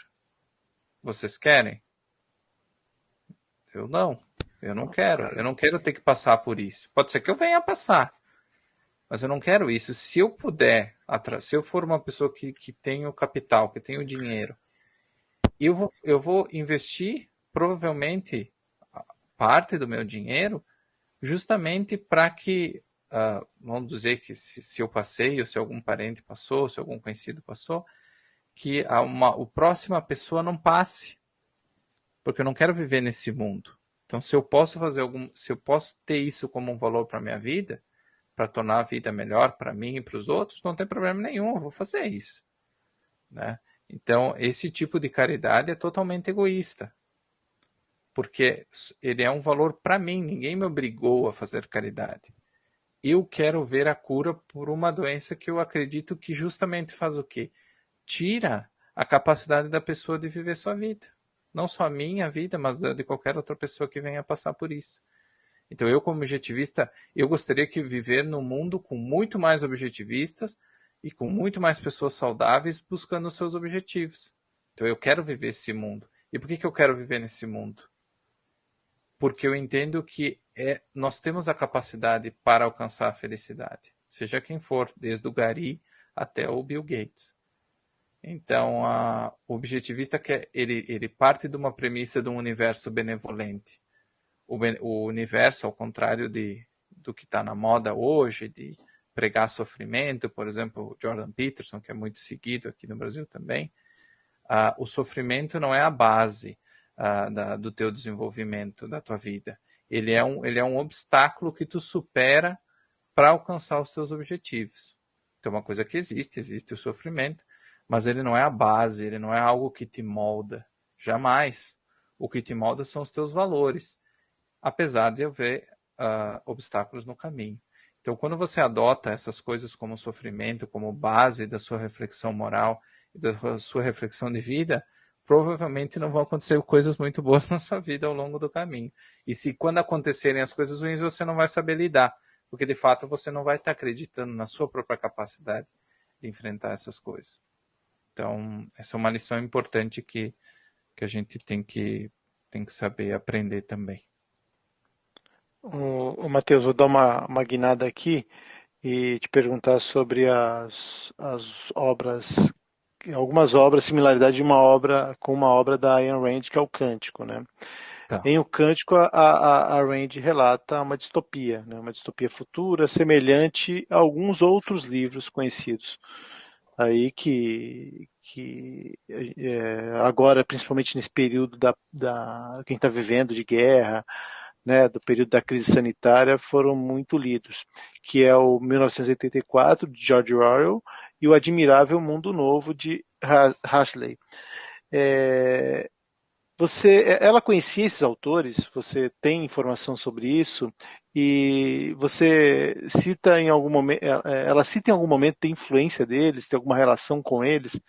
Vocês querem? Eu não. Eu não quero. Eu não quero ter que passar por isso. Pode ser que eu venha a passar, mas eu não quero isso. Se eu puder, se eu for uma pessoa que tem o capital, que tem o dinheiro, eu vou investir provavelmente parte do meu dinheiro justamente para que, vamos dizer que se eu passei, ou se algum parente passou, se algum conhecido passou, que a próxima pessoa não passe, porque eu não quero viver nesse mundo. Então, se eu posso se eu posso ter isso como um valor para minha vida, para tornar a vida melhor para mim e para os outros, não tem problema nenhum, eu vou fazer isso, né? Então, esse tipo de caridade é totalmente egoísta, porque ele é um valor para mim, ninguém me obrigou a fazer caridade. Eu quero ver a cura por uma doença que eu acredito que justamente faz o quê? Tira a capacidade da pessoa de viver sua vida. Não só a minha vida, mas de qualquer outra pessoa que venha passar por isso. Então eu, como objetivista, eu gostaria que viver num mundo com muito mais objetivistas e com muito mais pessoas saudáveis buscando os seus objetivos. Então eu quero viver esse mundo. E por que eu quero viver nesse mundo? Porque eu entendo que nós temos a capacidade para alcançar a felicidade, seja quem for, desde o Gary até o Bill Gates. Então, o objetivista ele parte de uma premissa de um universo benevolente. O universo, ao contrário do que está na moda hoje, de pregar sofrimento, por exemplo, o Jordan Peterson, que é muito seguido aqui no Brasil também, o sofrimento não é a base do teu desenvolvimento, da tua vida. Ele é um obstáculo que tu supera para alcançar os teus objetivos. Então, uma coisa que existe o sofrimento, mas ele não é a base, ele não é algo que te molda. Jamais. O que te molda são os teus valores, apesar de haver obstáculos no caminho. Então, quando você adota essas coisas como sofrimento, como base da sua reflexão moral e da sua reflexão de vida, provavelmente não vão acontecer coisas muito boas na sua vida ao longo do caminho. E se quando acontecerem as coisas ruins, você não vai saber lidar, porque de fato você não vai estar acreditando na sua própria capacidade de enfrentar essas coisas. Então, essa é uma lição importante que a gente tem que saber aprender também. O Matheus, vou dar uma guinada aqui e te perguntar sobre as obras, algumas obras, similaridade de uma obra com uma obra da Ayn Rand, que é o Cântico, né? Tá. Em O Cântico, a Rand relata uma distopia, né? Uma distopia futura semelhante a alguns outros livros conhecidos. Aí agora, principalmente nesse período quem está vivendo de guerra, né, do período da crise sanitária, foram muito lidos, que é o 1984, de George Orwell, e o Admirável Mundo Novo, de Huxley. Ela conhecia esses autores? Você tem informação sobre isso? E você cita em algum momento, ela cita em algum momento tem influência deles, tem alguma relação com eles?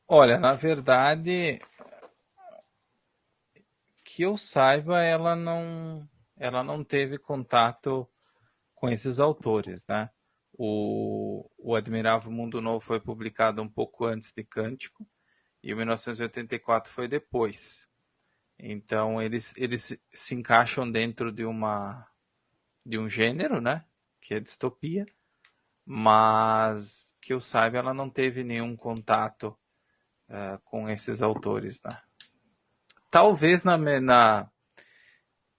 Olha, na verdade, que eu saiba, ela não teve contato com esses autores, né? O Admirável Mundo Novo foi publicado um pouco antes de Cântico e o 1984 foi depois. Então eles se encaixam dentro de um gênero, né? Que é distopia, mas que eu saiba, ela não teve nenhum contato com esses autores, né? Talvez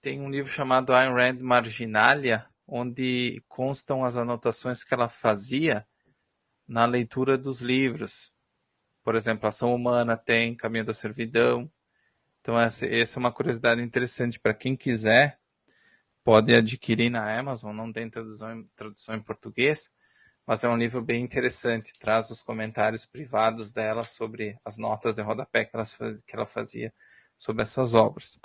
tem um livro chamado Ayn Rand Marginalia, onde constam as anotações que ela fazia na leitura dos livros. Por exemplo, Ação Humana tem Caminho da Servidão. Então essa é uma curiosidade interessante para quem quiser, pode adquirir na Amazon, não tem tradução em português, mas é um livro bem interessante, traz os comentários privados dela sobre as notas de rodapé que ela fazia sobre essas obras.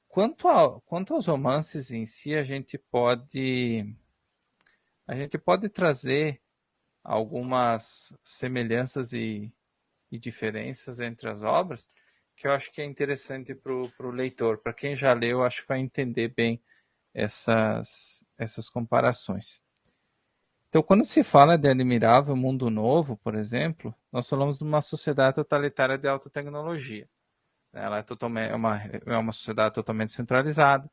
Quanto aos romances em si, a gente pode trazer algumas semelhanças e diferenças entre as obras, que eu acho que é interessante para o leitor. Para quem já leu, acho que vai entender bem essas comparações. Então, quando se fala de Admirável Mundo Novo, por exemplo, nós falamos de uma sociedade totalitária de alta tecnologia. Ela é uma sociedade totalmente centralizada.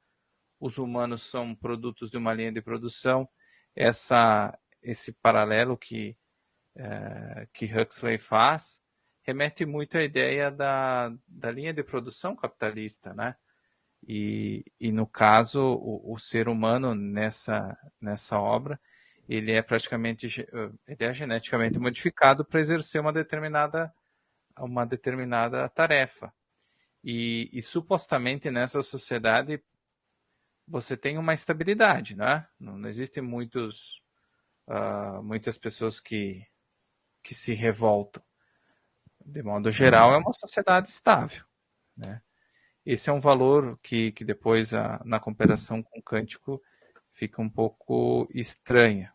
Os humanos são produtos de uma linha de produção. Esse paralelo que Huxley faz remete muito à ideia da linha de produção capitalista, né? E no caso, o ser humano nessa obra, ele é geneticamente modificado para exercer uma determinada tarefa. E supostamente nessa sociedade você tem uma estabilidade, né? Não existem muitas pessoas que se revoltam. De modo geral, é uma sociedade estável, né? Esse é um valor que depois, na comparação com o Cântico, fica um pouco estranha.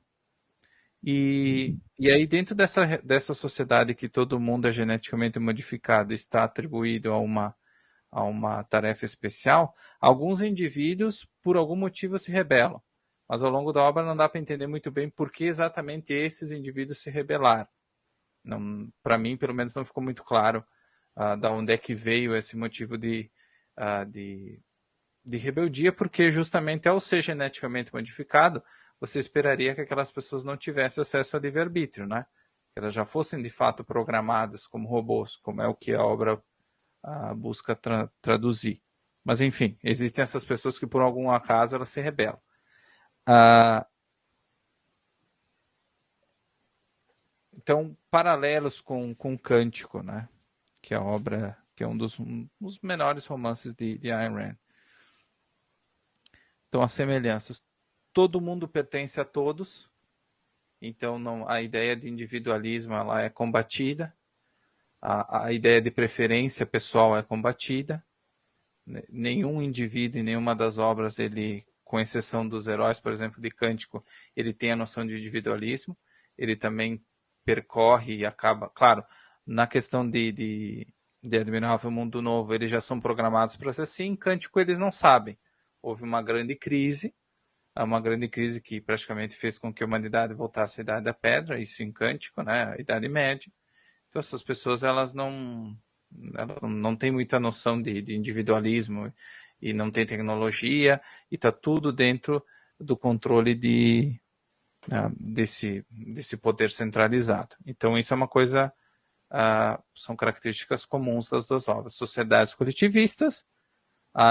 E aí, dentro dessa sociedade que todo mundo é geneticamente modificado, está atribuído a uma tarefa especial, alguns indivíduos, por algum motivo, se rebelam. Mas ao longo da obra não dá para entender muito bem por que exatamente esses indivíduos se rebelaram. Para mim, pelo menos, não ficou muito claro da onde é que veio esse motivo de rebeldia, porque justamente ao ser geneticamente modificado, você esperaria que aquelas pessoas não tivessem acesso ao livre-arbítrio, né? Que elas já fossem de fato programadas como robôs, como é o que a obra busca traduzir. Mas enfim, existem essas pessoas que por algum acaso elas se rebelam. então, paralelos com Cântico, né? Que é a obra, que é um dos menores romances de Ayn Rand. Então, as semelhanças. Todo mundo pertence a todos, então a ideia de individualismo ela é combatida, a ideia de preferência pessoal é combatida. Nenhum indivíduo em nenhuma das obras, ele, com exceção dos heróis, por exemplo, de Cântico, ele tem a noção de individualismo. Ele também percorre e acaba, claro, na questão de Admirável Mundo Novo, eles já são programados para ser assim. Em Cântico eles não sabem. Houve uma grande crise que praticamente fez com que a humanidade voltasse à Idade da Pedra, isso em Cântico, né, a Idade Média. Então essas pessoas elas não têm muita noção de individualismo e não tem tecnologia e está tudo dentro do controle desse poder centralizado. Então isso é uma coisa, são características comuns das duas obras. Sociedades coletivistas,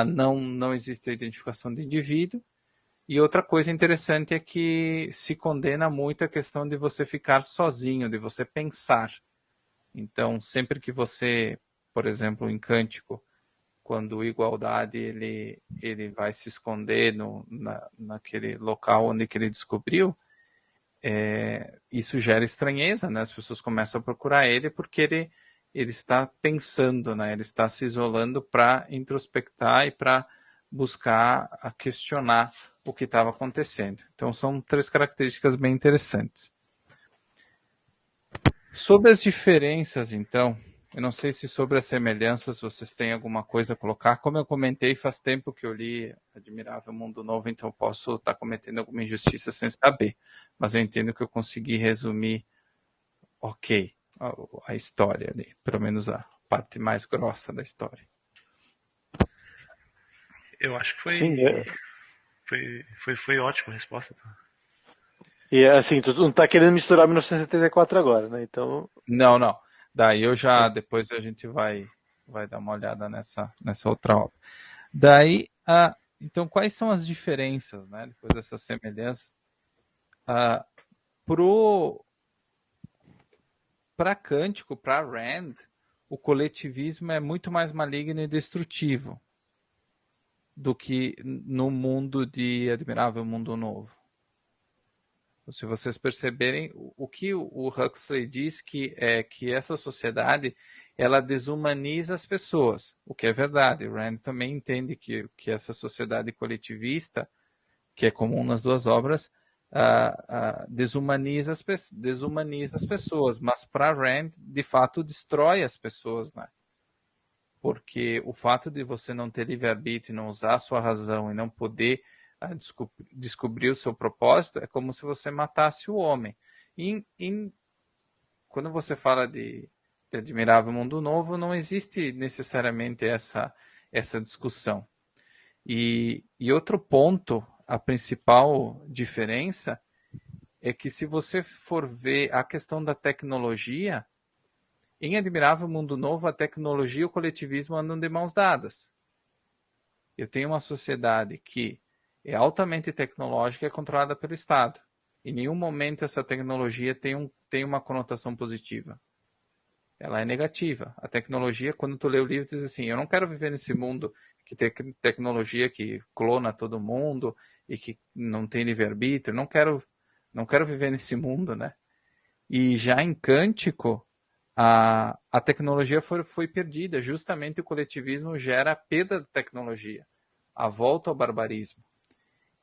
não existe a identificação de indivíduo. E outra coisa interessante é que se condena muito a questão de você ficar sozinho, de você pensar. Então, sempre que você, por exemplo, em Cântico, quando igualdade ele vai se esconder naquele local onde que ele descobriu, isso gera estranheza, né? As pessoas começam a procurar ele porque ele está pensando, né? Ele está se isolando para introspectar e para buscar a questionar o que estava acontecendo. Então são 3 características bem interessantes. Sobre as diferenças, então, eu não sei se sobre as semelhanças vocês têm alguma coisa a colocar. Como eu comentei, faz tempo que eu li Admirável Mundo Novo, então posso estar cometendo alguma injustiça sem saber. Mas eu entendo que eu consegui resumir ok a história ali, pelo menos a parte mais grossa da história. Eu acho que Sim, foi ótima a resposta. e assim, tu não tá querendo misturar 1974 agora, né? Então, Não. Daí depois a gente vai dar uma olhada nessa outra obra. Daí, então, quais são as diferenças, né? Depois dessas semelhanças, para Cântico, para Rand, o coletivismo é muito mais maligno e destrutivo do que no mundo de Admirável Mundo Novo. Se vocês perceberem, o que o Huxley diz que é que essa sociedade ela desumaniza as pessoas, o que é verdade. Rand também entende que essa sociedade coletivista, que é comum nas duas obras, desumaniza as pessoas, mas para Rand, de fato, destrói as pessoas, né? Porque o fato de você não ter livre-arbítrio, não usar a sua razão e não poder descobrir o seu propósito, é como se você matasse o homem. Quando você fala de Admirável Mundo Novo, não existe necessariamente essa discussão. E outro ponto, a principal diferença é que se você for ver a questão da tecnologia, em Admirável Mundo Novo, a tecnologia e o coletivismo andam de mãos dadas. Eu tenho uma sociedade que é altamente tecnológica e é controlada pelo Estado. Em nenhum momento essa tecnologia tem uma conotação positiva. Ela é negativa. A tecnologia, quando tu lê o livro, diz assim, eu não quero viver nesse mundo que tem tecnologia que clona todo mundo e que não tem livre-arbítrio. Não quero viver nesse mundo, né? E já em Cântico, a tecnologia foi perdida. Justamente o coletivismo gera a perda da tecnologia, a volta ao barbarismo.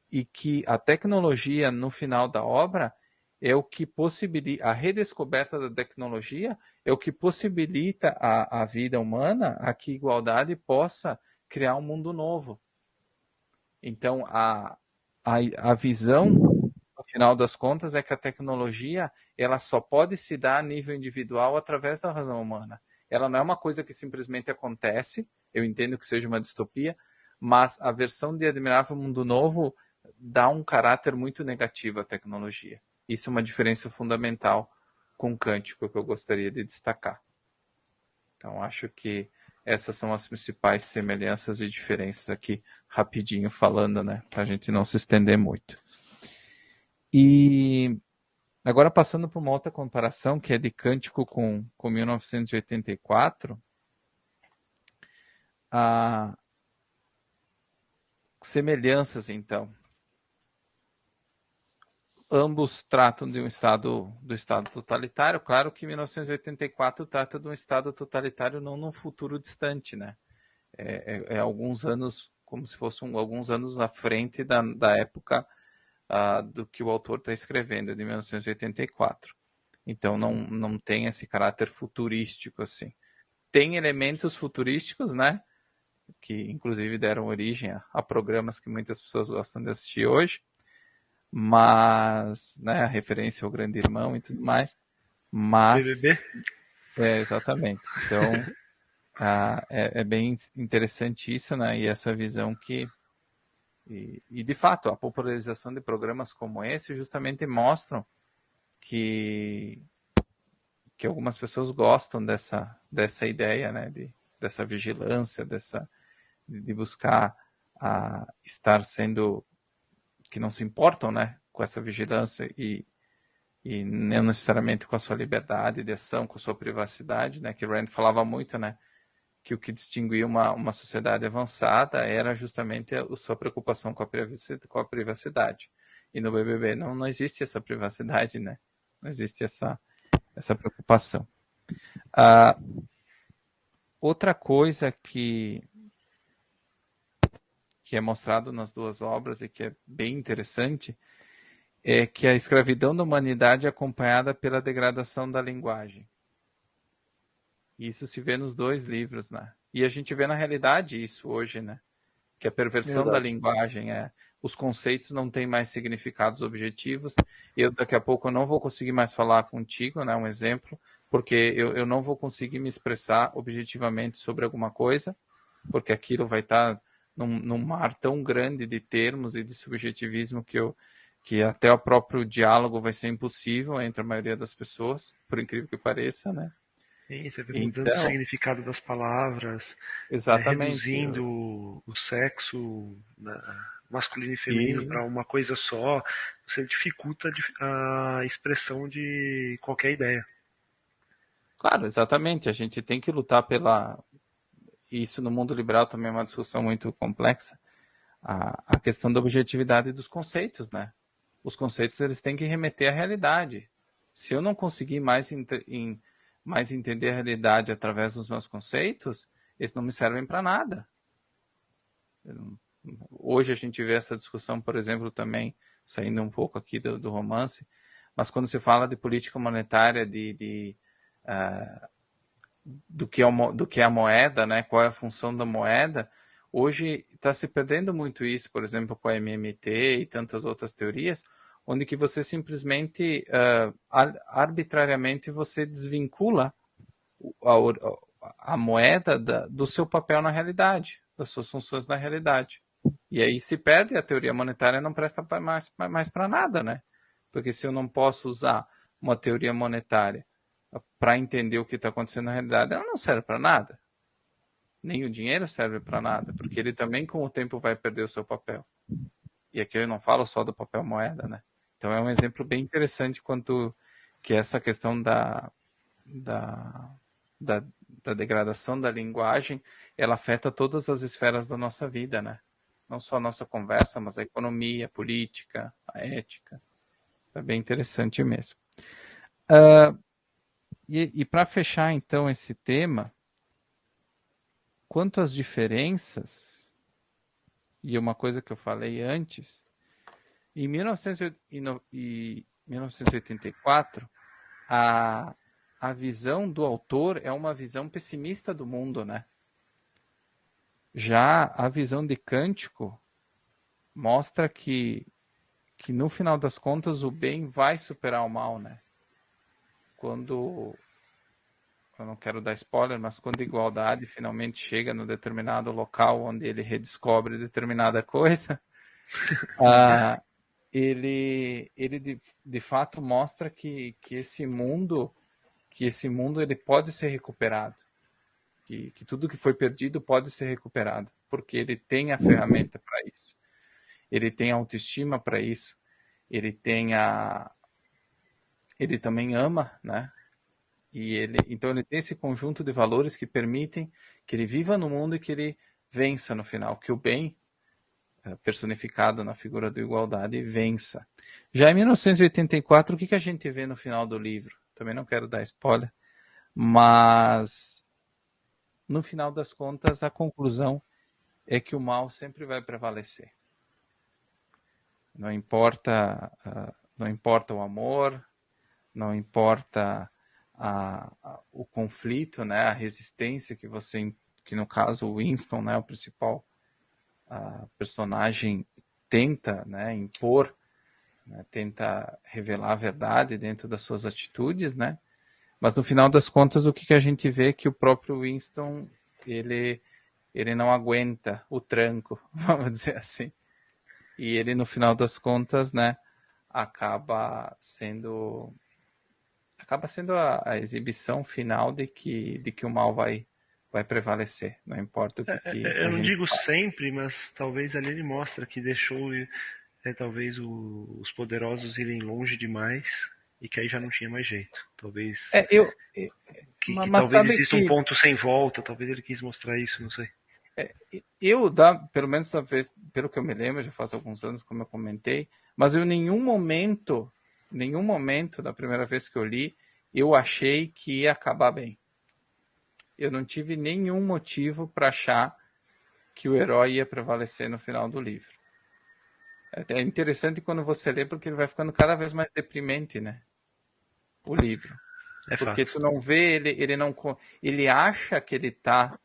E que a tecnologia, no final da obra, é o que possibilita, a redescoberta da tecnologia é o que possibilita a vida humana, a que a igualdade possa criar um mundo novo. Então, a visão, no final das contas, é que a tecnologia ela só pode se dar a nível individual através da razão humana. Ela não é uma coisa que simplesmente acontece, eu entendo que seja uma distopia, mas a versão de Admirável Mundo Novo dá um caráter muito negativo à tecnologia. Isso é uma diferença fundamental com Cântico que eu gostaria de destacar. Então, acho que essas são as principais semelhanças e diferenças aqui, rapidinho falando, né? Para a gente não se estender muito. E Agora, passando para uma outra comparação, que é de Cântico com 1984, há semelhanças, então. Ambos tratam de do estado totalitário. Claro que 1984 trata de um estado totalitário não num futuro distante, né? É alguns anos, como se fossem alguns anos à frente da época do que o autor está escrevendo, de 1984. Então não tem esse caráter futurístico assim. Tem elementos futurísticos, né? Que inclusive deram origem a programas que muitas pessoas gostam de assistir hoje, mas, né, a referência ao Grande Irmão e tudo mais, mas BBB? exatamente. Então é bem interessante isso, né? E essa visão e de fato a popularização de programas como esse justamente mostram que que algumas pessoas gostam dessa ideia, né? Dessa vigilância, de buscar estar sendo que não se importam, né? Com essa vigilância e não necessariamente com a sua liberdade de ação, com a sua privacidade, né? Que Rand falava muito, né? Que o que distinguia uma sociedade avançada era justamente a sua preocupação com a privacidade. E no BBB não existe essa privacidade, né? Não existe essa preocupação. Outra coisa que é mostrado nas duas obras e que é bem interessante é que a escravidão da humanidade é acompanhada pela degradação da linguagem. Isso se vê nos dois livros, né? E a gente vê na realidade isso hoje, né? Que a perversão da Verdade. linguagem os conceitos não têm mais significados objetivos. Eu daqui a pouco eu não vou conseguir mais falar contigo, né? Um exemplo, porque eu não vou conseguir me expressar objetivamente sobre alguma coisa, porque aquilo vai estar num mar tão grande de termos e de subjetivismo que até o próprio diálogo vai ser impossível entre a maioria das pessoas, por incrível que pareça, né? Sim, você vê mudando o Então, significado das palavras, exatamente. reduzindo o sexo masculino e feminino E, para uma coisa só, você dificulta a expressão de qualquer ideia. claro, exatamente. A gente tem que lutar pela. Isso no mundo liberal também é uma discussão muito complexa. A questão da objetividade dos conceitos, né? Os conceitos eles têm que remeter à realidade. Se eu não conseguir mais entender a realidade através dos meus conceitos, eles não me servem para nada. Hoje a gente vê essa discussão, por exemplo, também saindo um pouco aqui do romance, mas quando se fala de política monetária, do que é a moeda, né? Qual é a função da moeda? Hoje está se perdendo muito isso, por exemplo, com a MMT e tantas outras teorias, onde que você simplesmente, arbitrariamente, você desvincula a moeda do seu papel na realidade, das suas funções na realidade. E aí se perde, a teoria monetária não presta mais para nada, né? Porque se eu não posso usar uma teoria monetária para entender o que está acontecendo na realidade, ela não serve para nada. Nem o dinheiro serve para nada, porque ele também com o tempo vai perder o seu papel. E aqui eu não falo só do papel moeda, né? Então é um exemplo bem interessante quanto que essa questão da, da, da degradação da linguagem, ela afeta todas as esferas da nossa vida, né? Não só a nossa conversa, mas a economia, a política, a ética. É bem interessante mesmo. E para fechar então esse tema, quanto às diferenças, e uma coisa que eu falei antes, em 1984, a visão do autor é uma visão pessimista do mundo, né? Já a visão de Cântico mostra que no final das contas o bem vai superar o mal, né? Quando, eu não quero dar spoiler, mas quando a igualdade finalmente chega no determinado local onde ele redescobre determinada coisa, ele de fato mostra que esse mundo ele pode ser recuperado, que tudo que foi perdido pode ser recuperado, porque ele tem a ferramenta para isso, ele tem a autoestima para isso, ele tem ele também ama, né? Então ele tem esse conjunto de valores que permitem que ele viva no mundo e que ele vença no final, que o bem, personificado na figura da igualdade, vença. Já em 1984, o que a gente vê no final do livro? Também não quero dar spoiler, mas no final das contas a conclusão é que o mal sempre vai prevalecer. Não importa, não importa o amor, não importa o conflito, né, a resistência que no caso o Winston, né, o principal personagem, tenta, né, impor, né, tenta revelar a verdade dentro das suas atitudes, né, mas no final das contas o que a gente vê é que o próprio Winston, ele não aguenta o tranco, vamos dizer assim, e ele no final das contas, né, acaba sendo a exibição final de que o mal vai prevalecer, não importa o que a Eu não gente digo faça. sempre, mas talvez ali ele mostra que deixou talvez os poderosos irem longe demais e que aí já não tinha mais jeito. Talvez É, eu, que mas talvez sabe exista um que ponto sem volta, talvez ele quis mostrar isso, não sei. pelo menos da vez, pelo que eu me lembro, já faz alguns anos, como eu comentei, mas eu em nenhum momento da primeira vez que eu li, eu achei que ia acabar bem. Eu não tive nenhum motivo para achar que o herói ia prevalecer no final do livro. É interessante quando você lê, porque ele vai ficando cada vez mais deprimente, né? O livro. É Porque fato. tu não vê ele não ele acha que ele tá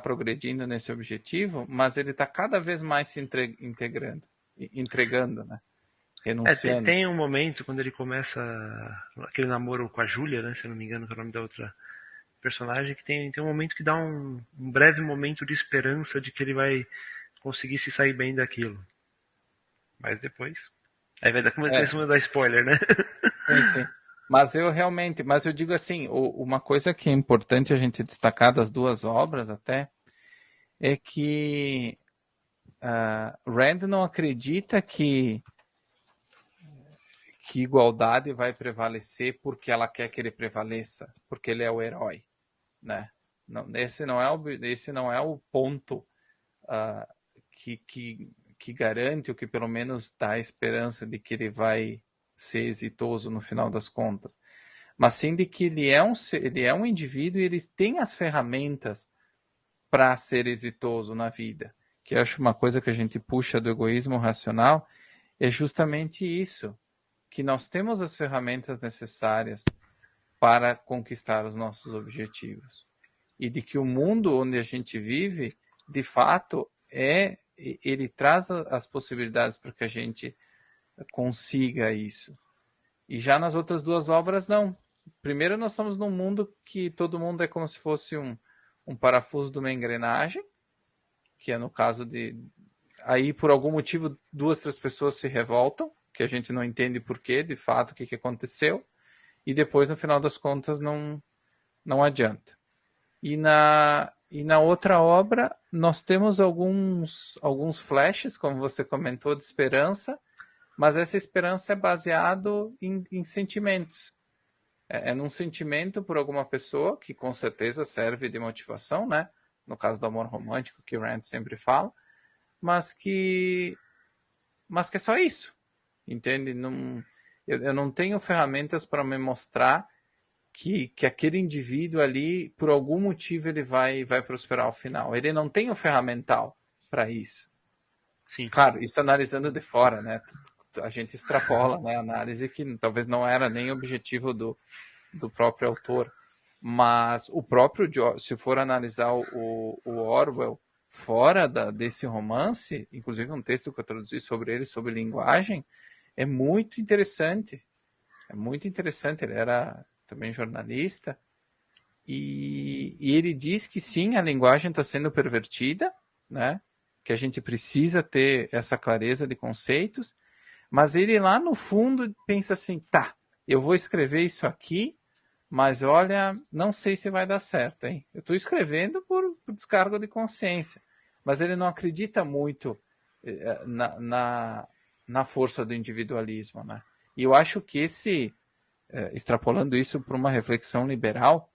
progredindo nesse objetivo, mas ele tá cada vez mais se entregando, né? Renunciando. Tem um momento quando ele começa aquele namoro com a Júlia, né? Se eu não me engano, que é o nome da outra personagem, que tem um momento que dá um breve momento de esperança de que ele vai conseguir se sair bem daquilo. Mas depois. Aí vai dar começando a dar spoiler, né? Sim, sim. Mas eu digo assim, uma coisa que é importante a gente destacar das duas obras até, é que Rand não acredita que igualdade vai prevalecer porque ela quer que ele prevaleça, porque ele é o herói, né? Não, esse não é o ponto que garante, ou que pelo menos dá a esperança de que ele vai ser exitoso no final das contas. Mas sim de que ele é um indivíduo e ele tem as ferramentas para ser exitoso na vida. Que eu acho uma coisa que a gente puxa do egoísmo racional, é justamente isso, que nós temos as ferramentas necessárias para conquistar os nossos objetivos. E de que o mundo onde a gente vive, de fato, ele traz as possibilidades para que a gente consiga isso. E já nas outras duas obras, não. Primeiro, nós estamos num mundo que todo mundo é como se fosse um parafuso de uma engrenagem, que é no caso de. Aí, por algum motivo, duas, três pessoas se revoltam, que a gente não entende porquê, de fato, o que aconteceu, e depois, no final das contas, não adianta. E na outra obra, nós temos alguns flashes, como você comentou, de esperança, mas essa esperança é baseado em sentimentos. É num sentimento por alguma pessoa, que com certeza serve de motivação, né? No caso do amor romântico, que Rand sempre fala, mas que, mas que é só isso, entende? Eu não tenho ferramentas para me mostrar que aquele indivíduo ali, por algum motivo, ele vai prosperar ao final. Ele não tem o ferramental para isso. Sim. Claro, isso analisando de fora, né? A gente extrapola, né, a análise que talvez não era nem objetivo do próprio autor. Mas o próprio George, se for analisar o Orwell fora desse romance, inclusive um texto que eu traduzi sobre ele, sobre linguagem, é muito interessante. É muito interessante. Ele era também jornalista. E ele diz que sim, a linguagem está sendo pervertida, né? Que a gente precisa ter essa clareza de conceitos, mas ele lá no fundo pensa assim, tá, eu vou escrever isso aqui, mas olha, não sei se vai dar certo, hein? Eu estou escrevendo por descargo de consciência, mas ele não acredita muito na força do individualismo, né? E eu acho que extrapolando isso para uma reflexão liberal,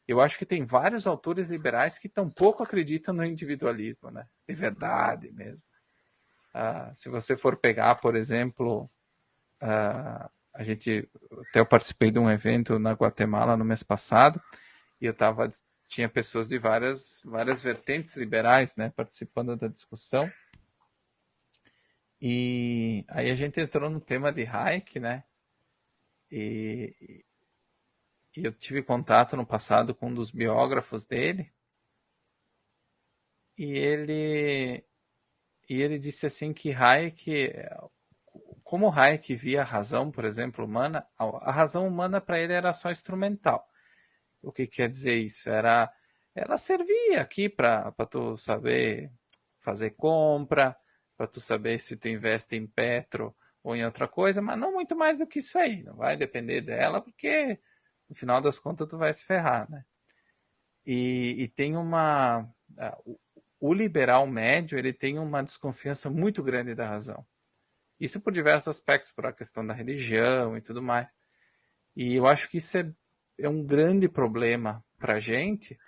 eu acho que tem vários autores liberais que tampouco acreditam no individualismo, né? De verdade mesmo. Se você for pegar, por exemplo, até eu participei de um evento na Guatemala no mês passado e tinha pessoas de várias vertentes liberais, né, participando da discussão. E aí a gente entrou no tema de Hayek, né? E eu tive contato no passado com um dos biógrafos dele. E ele disse assim que Hayek, como Hayek via a razão, por exemplo, humana, a razão humana para ele era só instrumental. O que quer dizer isso? Ela servia aqui para tu saber fazer compra, para tu saber se tu investe em petro ou em outra coisa, mas não muito mais do que isso aí. Não vai depender dela, porque no final das contas tu vai se ferrar, né? E tem o liberal médio, ele tem uma desconfiança muito grande da razão. Isso por diversos aspectos, por a questão da religião e tudo mais. E eu acho que isso é um grande problema para a gente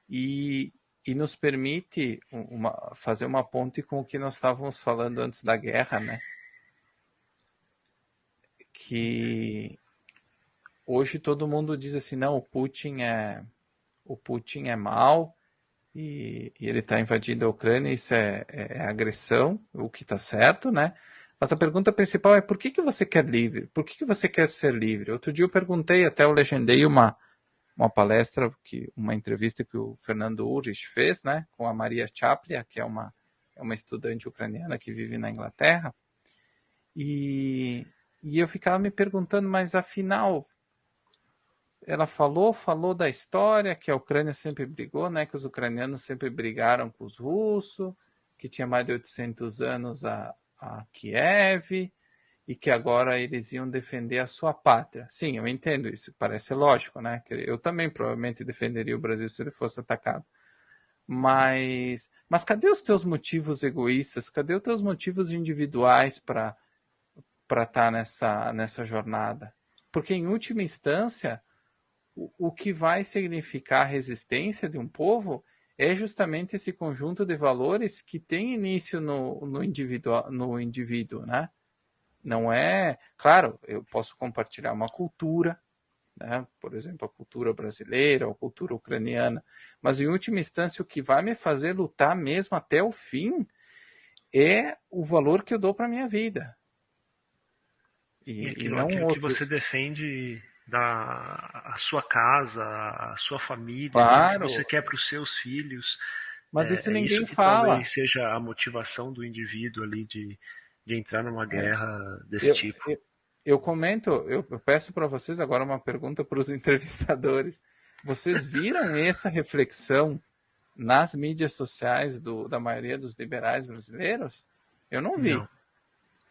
e nos permite fazer uma ponte com o que nós estávamos falando antes da guerra, né? Que hoje todo mundo diz assim, não, o Putin é mau e ele está invadindo a Ucrânia, isso é agressão, o que está certo, né? Mas a pergunta principal é por que você quer livre? Por que você quer ser livre? Outro dia eu perguntei, até eu legendei uma palestra, uma entrevista que o Fernando Urrich fez, né, com a Maria Chaplia, que é uma estudante ucraniana que vive na Inglaterra, e eu ficava me perguntando, mas afinal, ela falou da história, que a Ucrânia sempre brigou, né, que os ucranianos sempre brigaram com os russos, que tinha mais de 800 anos a Kiev, e que agora eles iam defender a sua pátria. Sim, eu entendo isso, parece lógico, né? Eu também provavelmente defenderia o Brasil se ele fosse atacado. Mas cadê os teus motivos egoístas? Cadê os teus motivos individuais para estar nessa jornada? Porque, em última instância, o que vai significar a resistência de um povo é justamente esse conjunto de valores que tem início no indivíduo, né? Não é... Claro, eu posso compartilhar uma cultura, né? Por exemplo, a cultura brasileira, a cultura ucraniana, mas em última instância o que vai me fazer lutar mesmo até o fim é o valor que eu dou para a minha vida. E não aquilo que outros. você defende a sua casa, a sua família, aquilo que Claro, você quer para os seus filhos. mas isso É isso ninguém que fala. talvez seja a motivação do indivíduo ali de entrar numa guerra desse Eu, tipo. eu comento, eu peço para vocês agora uma pergunta para os entrevistadores. Vocês viram essa reflexão nas mídias sociais da maioria dos liberais brasileiros? Eu não vi.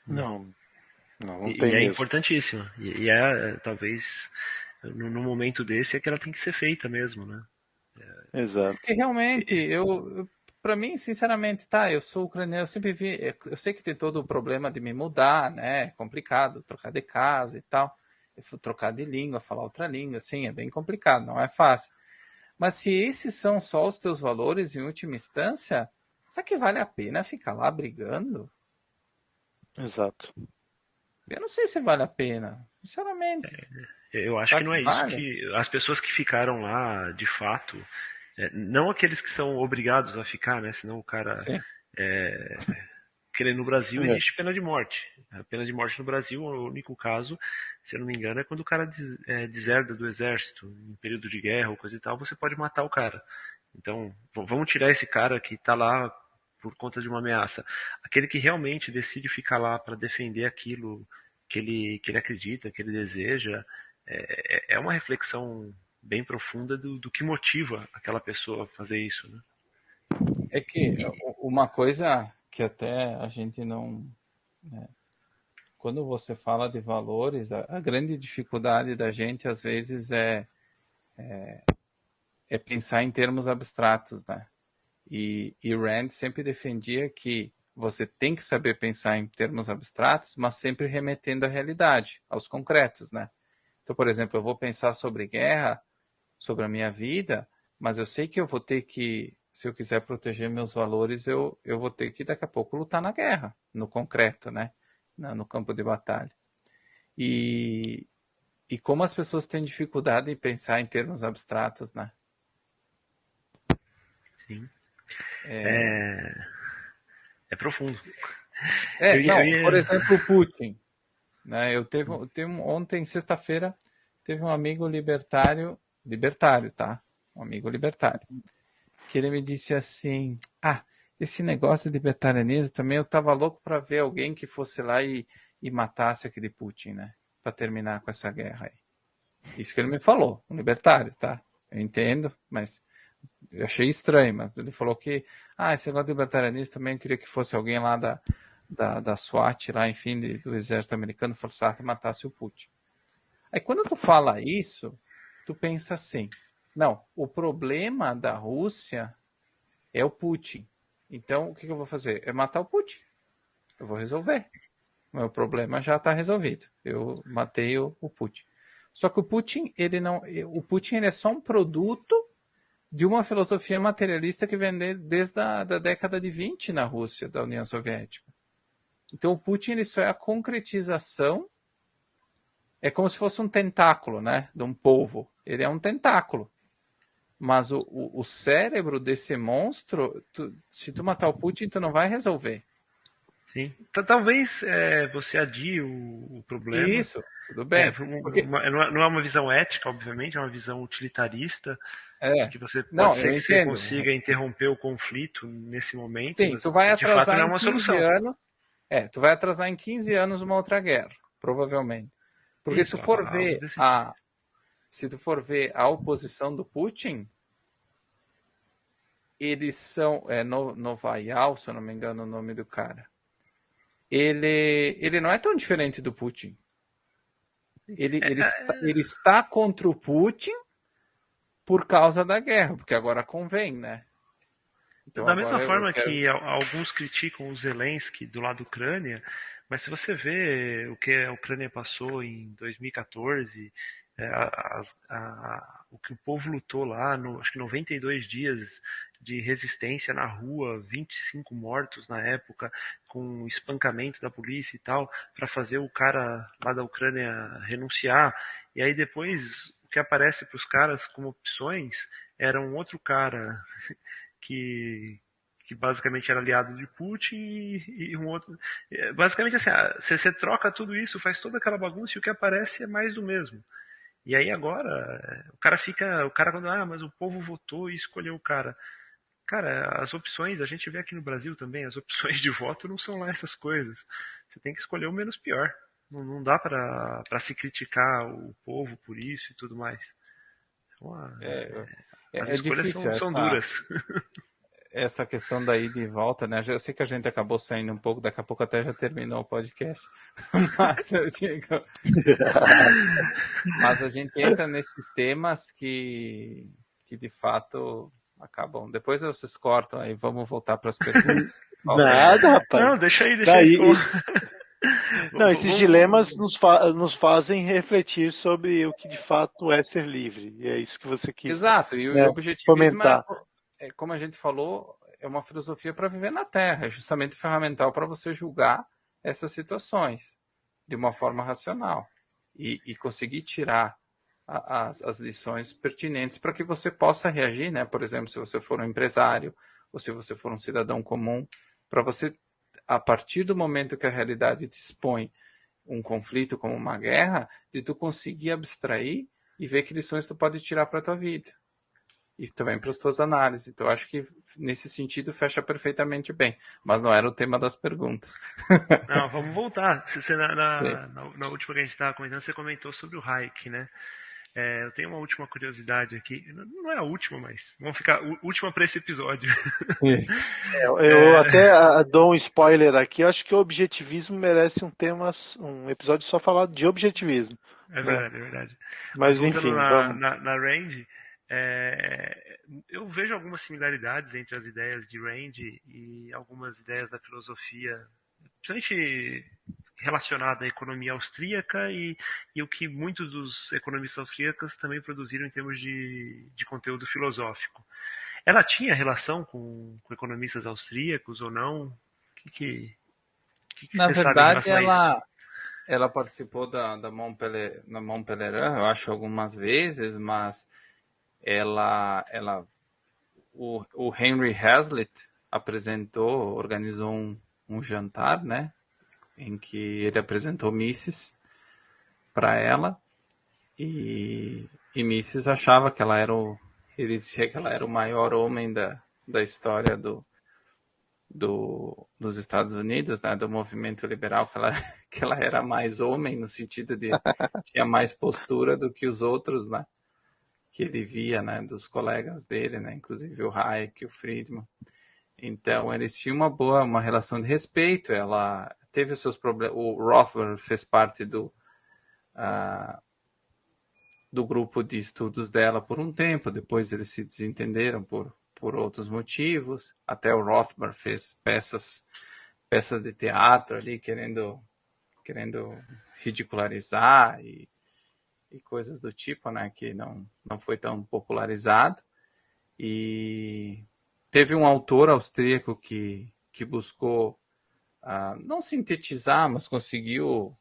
Não tem E é mesmo. importantíssima. Talvez, no momento desse, é que ela tem que ser feita mesmo, né? Exato. Porque realmente, para mim, sinceramente, tá, eu sou ucraniano, eu sempre vi, eu sei que tem todo o problema de me mudar, né? É complicado, trocar de casa e tal. Eu fui trocar de língua, falar outra língua, assim, é bem complicado, não é fácil. Mas se esses são só os teus valores em última instância, será que vale a pena ficar lá brigando? Exato. Eu não sei se vale a pena, sinceramente. Eu acho Será que não que é isso vale? que as pessoas que ficaram lá, de fato, não aqueles que são obrigados a ficar, né? Senão o cara. Sim. Porque no Brasil É. existe pena de morte. A pena de morte no Brasil, o único caso, se eu não me engano, é quando o cara deserda do exército, em período de guerra ou coisa e tal, você pode matar o cara. Então, vamos tirar esse cara que está lá por conta de uma ameaça. Aquele que realmente decide ficar lá para defender aquilo que ele acredita, que ele deseja, é uma reflexão bem profunda do que motiva aquela pessoa a fazer isso, né? É que uma coisa que até a gente não. Quando você fala de valores, a grande dificuldade da gente às vezes é pensar em termos abstratos, né? E Rand sempre defendia que você tem que saber pensar em termos abstratos, mas sempre remetendo à realidade, aos concretos, né? Então, por exemplo, eu vou pensar sobre guerra, sobre a minha vida, mas eu sei que eu vou ter que, se eu quiser proteger meus valores, eu vou ter que daqui a pouco lutar na guerra, no concreto, né? No campo de batalha. E, e como as pessoas têm dificuldade em pensar em termos abstratos, né? Sim. É profundo. Não, por Ia... exemplo, o Putin, né? Ontem, sexta-feira, teve um amigo libertário, tá? Um amigo libertário, que ele me disse assim: esse negócio de libertarianismo também, eu tava louco para ver alguém que fosse lá e matasse aquele Putin, né? Para terminar com essa guerra aí. Isso que ele me falou, um libertário, tá? Eu entendo, mas eu achei estranho, mas ele falou que, esse negócio de libertarianismo também eu queria que fosse alguém lá da SWAT, lá, enfim, do exército americano, forçasse e matasse o Putin. Aí quando tu fala isso, tu pensa assim, não, o problema da Rússia é o Putin. Então, o que eu vou fazer? É matar o Putin. Eu vou resolver. Meu problema já está resolvido. Eu matei o Putin. Só que o Putin, ele não. O Putin ele é só um produto de uma filosofia materialista que vem desde a da década de 20 na Rússia, da União Soviética. Então o Putin ele só é a concretização, é como se fosse um tentáculo, né, de um polvo. Ele é um tentáculo. Mas o cérebro desse monstro, se tu matar o Putin, tu não vai resolver. Sim. Talvez você adie o problema. Isso, tudo bem. Porque, Não é uma visão ética, obviamente, é uma visão utilitarista, de que você pode não, ser eu que você entendo. consiga interromper o conflito nesse momento, Sim, mas tu vai de fato atrasar não é em uma 15 solução. anos. Tu vai atrasar em 15 anos uma outra guerra, provavelmente. Porque Isso, algo desse tipo. se tu for ver a oposição do Putin, eles são, Novayal, se eu não me engano o nome do cara. Ele não é tão diferente do Putin. Ele está contra o Putin por causa da guerra, porque agora convém, né? Então Da mesma agora eu forma quero. que alguns criticam o Zelensky do lado da Ucrânia, mas se você vê o que a Ucrânia passou em 2014, o que o povo lutou lá, acho que 92 dias de resistência na rua, 25 mortos na época, com espancamento da polícia e tal, para fazer o cara lá da Ucrânia renunciar. E aí depois o que aparece para os caras como opções era um outro cara que, que basicamente era aliado de Putin e um outro. Basicamente assim, você troca tudo isso, faz toda aquela bagunça e o que aparece é mais do mesmo. E aí agora, o cara quando, mas o povo votou e escolheu o cara. Cara, as opções, a gente vê aqui no Brasil também, as opções de voto não são lá essas coisas. Você tem que escolher o menos pior. Não dá pra se criticar o povo por isso e tudo mais. Então, É, as é escolhas difícil são duras. essa questão da ida e volta, né? Eu sei que a gente acabou saindo um pouco, daqui a pouco até já terminou o podcast. Mas eu digo, mas a gente entra nesses temas que de fato acabam. Depois vocês cortam aí, vamos voltar para as perguntas. Falta ainda. Nada, rapaz. Não, deixa aí, Daí, ficou. não, esses dilemas nos fazem refletir sobre o que de fato é ser livre. E é isso que você quis, Exato, e o né, objetivismo comentar. como a gente falou, é uma filosofia para viver na Terra, é justamente ferramental para você julgar essas situações de uma forma racional e conseguir tirar as lições pertinentes para que você possa reagir, né? Por exemplo, se você for um empresário ou se você for um cidadão comum, para você, a partir do momento que a realidade te expõe um conflito como uma guerra, de tu conseguir abstrair e ver que lições tu pode tirar para a tua vida e também para as tuas análises. Então, acho que nesse sentido fecha perfeitamente bem, mas não era o tema das perguntas. Não, vamos voltar. Na última que a gente estava comentando, você comentou sobre o Hayek, né? Eu tenho uma última curiosidade aqui. Não é a última, mas vamos ficar última para esse episódio. Isso. Eu até dou um spoiler aqui. Eu acho que o objetivismo merece um episódio só falado de objetivismo. É Né? verdade, é verdade. Mas Mas voltando enfim, vamos. na Rand, eu vejo algumas similaridades entre as ideias de Rand e algumas ideias da filosofia, principalmente relacionada à economia austríaca e o que muitos dos economistas austríacos também produziram em termos de conteúdo filosófico. Ela tinha relação com economistas austríacos ou não? O que Na você sabe em verdade, relação a isso? ela participou da Montpellier, na Montpellier, eu acho, algumas vezes, mas ela o Henry Hazlitt apresentou, organizou um jantar, né, em que ele apresentou Mises para ela e Mises achava que ela era ele dizia que ela era o maior homem da história dos Estados Unidos, né, do movimento liberal, que ela era mais homem no sentido de tinha mais postura do que os outros, né, que ele via, né, dos colegas dele, né, inclusive o Hayek e o Friedman. Então eles tinham uma relação de respeito. Ela teve os seus problemas. O Rothbard fez parte do grupo de estudos dela por um tempo. Depois eles se desentenderam por outros motivos. Até o Rothbard fez peças de teatro ali, querendo ridicularizar e coisas do tipo, né, que não foi tão popularizado. E teve um autor austríaco que buscou não sintetizar, mas conseguiu,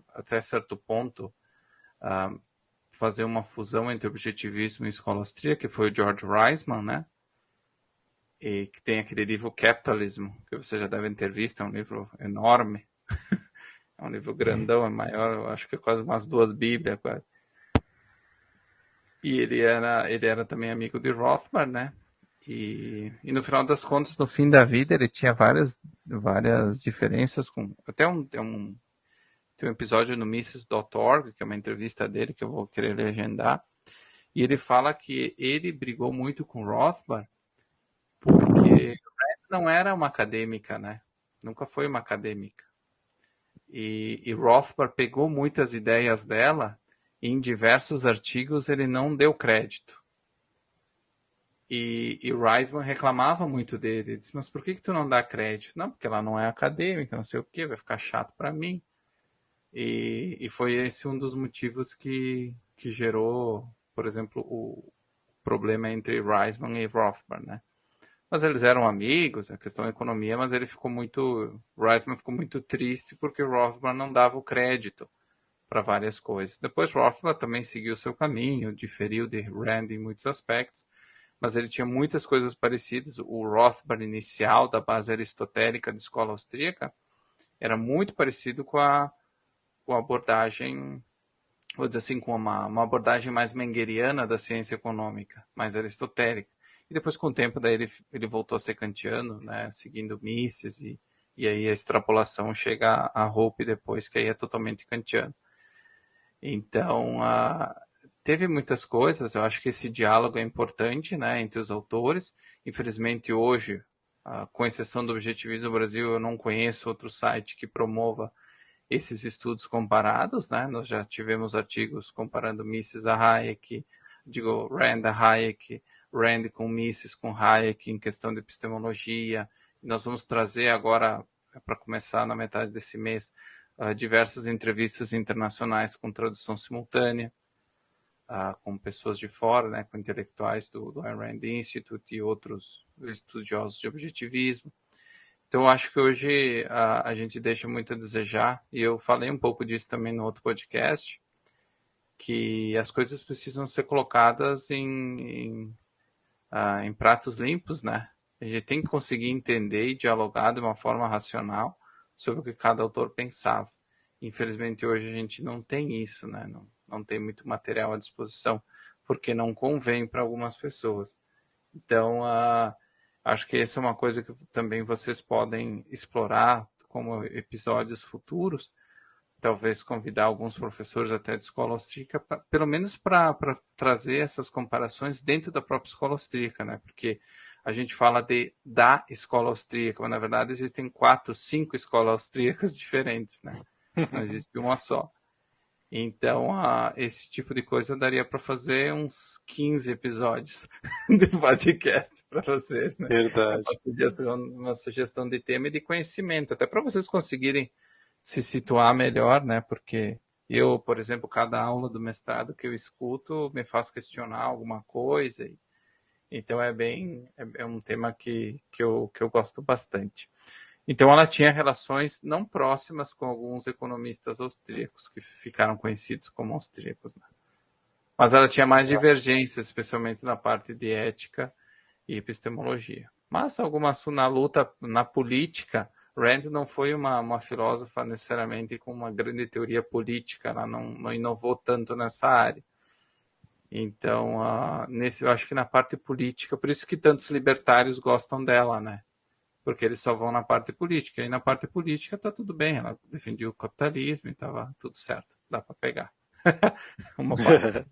até certo ponto, fazer uma fusão entre objetivismo e escola austríaca, que foi o George Reisman, né? E que tem aquele livro Capitalism, que vocês já devem ter visto, é um livro enorme, é um livro grandão, é maior, eu acho que é quase umas 2 bíblias, quase. E ele era também amigo de Rothbard, né? E no final das contas, no fim da vida, ele tinha várias diferenças com. Até tem um episódio no Mises.org, que é uma entrevista dele, que eu vou querer legendar. E ele fala que ele brigou muito com Rothbard, porque não era uma acadêmica, né? Nunca foi uma acadêmica. E Rothbard pegou muitas ideias dela, e em diversos artigos ele não deu crédito. E Reisman reclamava muito dele. Ele disse, mas por que tu não dá crédito? Não, porque ela não é acadêmica, não sei o quê, vai ficar chato para mim. E foi esse um dos motivos que gerou, por exemplo, o problema entre Reisman e Rothbard, né? Mas eles eram amigos, a questão da economia, mas Reisman ficou muito triste porque Rothbard não dava o crédito para várias coisas. Depois Rothbard também seguiu seu caminho, diferiu de Rand em muitos aspectos, mas ele tinha muitas coisas parecidas. O Rothbard inicial, da base aristotélica da escola austríaca, era muito parecido com a abordagem, vou dizer assim, com uma abordagem mais mengeriana da ciência econômica, mais aristotélica. E depois, com o tempo, daí ele voltou a ser kantiano, né, seguindo Mises, e aí a extrapolação chega a Hope depois, que aí é totalmente kantiano. Então, teve muitas coisas, eu acho que esse diálogo é importante, né, entre os autores. Infelizmente, hoje, com exceção do Objetivismo do Brasil, eu não conheço outro site que promova esses estudos comparados, né? Nós já tivemos artigos comparando Mises a Hayek, Rand a Hayek, Rand com Mises, com Hayek em questão de epistemologia. Nós vamos trazer agora, para começar na metade desse mês, diversas entrevistas internacionais com tradução simultânea, com pessoas de fora, né, com intelectuais do Ayn Rand Institute e outros estudiosos de objetivismo. Então, acho que hoje a gente deixa muito a desejar, e eu falei um pouco disso também no outro podcast, que as coisas precisam ser colocadas em pratos limpos, né? A gente tem que conseguir entender e dialogar de uma forma racional sobre o que cada autor pensava. Infelizmente, hoje a gente não tem isso, né? Não tem muito material à disposição, porque não convém para algumas pessoas. Então, acho que essa é uma coisa que também vocês podem explorar como episódios futuros, talvez convidar alguns professores até de escola austríaca, pelo menos para trazer essas comparações dentro da própria escola austríaca, né? Porque a gente fala da escola austríaca, mas na verdade existem 4, 5 escolas austríacas diferentes, né? Não existe uma só. Então, esse tipo de coisa daria para fazer uns 15 episódios de podcast para vocês, né? É Verdade. uma sugestão de tema e de conhecimento, até para vocês conseguirem se situar melhor, né? Porque eu, por exemplo, cada aula do mestrado que eu escuto me faz questionar alguma coisa. Então é um tema que eu gosto bastante. Então ela tinha relações não próximas com alguns economistas austríacos que ficaram conhecidos como austríacos, né? Mas ela tinha mais divergências, especialmente na parte de ética e epistemologia. Mas algumas na luta, na política, Rand não foi uma filósofa necessariamente com uma grande teoria política, ela não inovou tanto nessa área. Então, eu acho que na parte política, por isso que tantos libertários gostam dela, né? Porque eles só vão na parte política. E na parte política tá tudo bem, ela defendia o capitalismo e tava tudo certo, dá para pegar uma parte.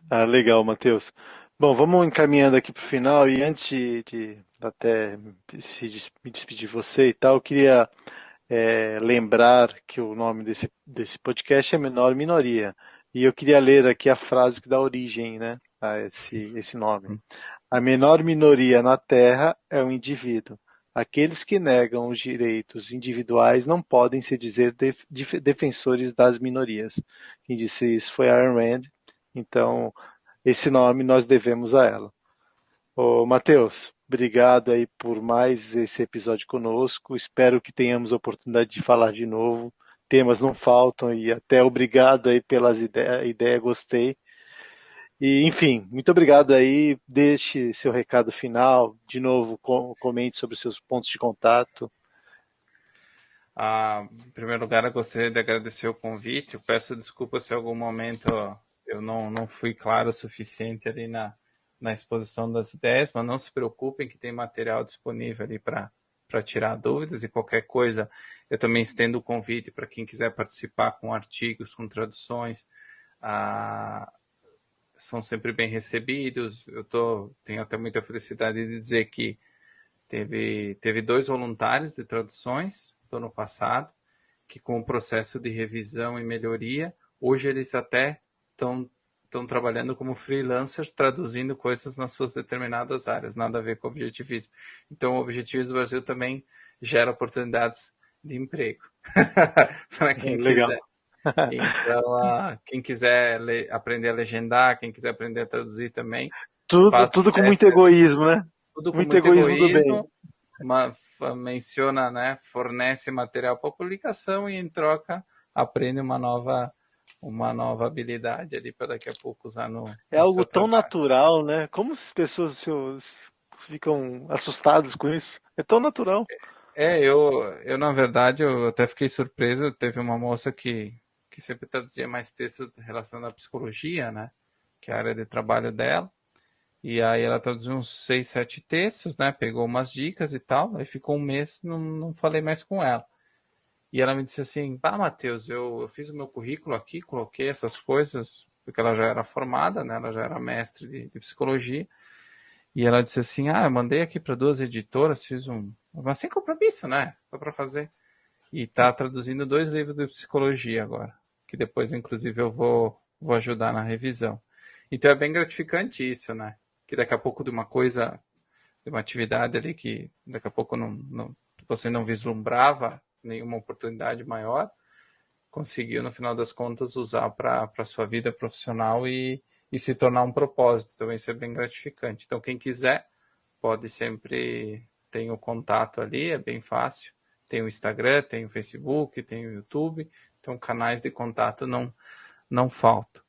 Ah, legal, Matheus. Bom, vamos encaminhando aqui para o final e antes de até me despedir de você e tal, eu queria lembrar que o nome desse podcast é Menor Minoria. E eu queria ler aqui a frase que dá origem, né, a esse nome. A menor minoria na Terra é o indivíduo. Aqueles que negam os direitos individuais não podem se dizer defensores das minorias. Quem disse isso foi Ayn Rand. Então, esse nome nós devemos a ela. Ô, Matheus, obrigado aí por mais esse episódio conosco. Espero que tenhamos a oportunidade de falar de novo. Temas não faltam e até obrigado aí pelas ideias, gostei. E, enfim, muito obrigado aí. Deixe seu recado final. De novo, comente sobre os seus pontos de contato. Em primeiro lugar, eu gostaria de agradecer o convite. Eu peço desculpa se em algum momento eu não fui claro o suficiente ali na exposição das ideias, mas não se preocupem que tem material disponível ali para tirar dúvidas e qualquer coisa. Eu também estendo o convite para quem quiser participar com artigos, com traduções. São sempre bem recebidos. Tenho até muita felicidade de dizer que teve 2 voluntários de traduções do ano passado, que com o processo de revisão e melhoria, hoje eles até estão trabalhando como freelancers, traduzindo coisas nas suas determinadas áreas, nada a ver com o objetivismo. Então, o objetivismo do Brasil também gera oportunidades de emprego para quem Legal. quiser. Então, quem quiser aprender a legendar, quem quiser aprender a traduzir também, faz Tudo com muito egoísmo, né? tudo com Muito muito egoísmo do bem. egoísmo, menciona, né, fornece material para publicação e em troca aprende uma nova habilidade ali para daqui a pouco usar É no algo seu tão trabalho. natural, né? Como as pessoas ficam assustadas com isso? É tão natural. Eu na verdade, eu até fiquei surpreso, teve uma moça que sempre traduzia mais texto relacionado à psicologia, né, que é a área de trabalho dela. E aí ela traduziu uns 6, 7 textos, né? Pegou umas dicas e tal. Aí ficou um mês, não falei mais com ela. E ela me disse assim, Matheus, eu fiz o meu currículo aqui, coloquei essas coisas, porque ela já era formada, né? Ela já era mestre de psicologia. E ela disse assim, eu mandei aqui para 2 editoras, fiz mas sem compromisso, né? Só para fazer. E tá traduzindo 2 livros de psicologia agora, que depois, inclusive, eu vou ajudar na revisão. Então é bem gratificante isso, né? Que daqui a pouco de uma coisa, de uma atividade ali que daqui a pouco você não vislumbrava nenhuma oportunidade maior, conseguiu, no final das contas, usar para a sua vida profissional e se tornar um propósito. Também isso é bem gratificante. Então, quem quiser, pode sempre ter o contato ali, é bem fácil. Tem o Instagram, tem o Facebook, tem o YouTube, então canais de contato não faltam.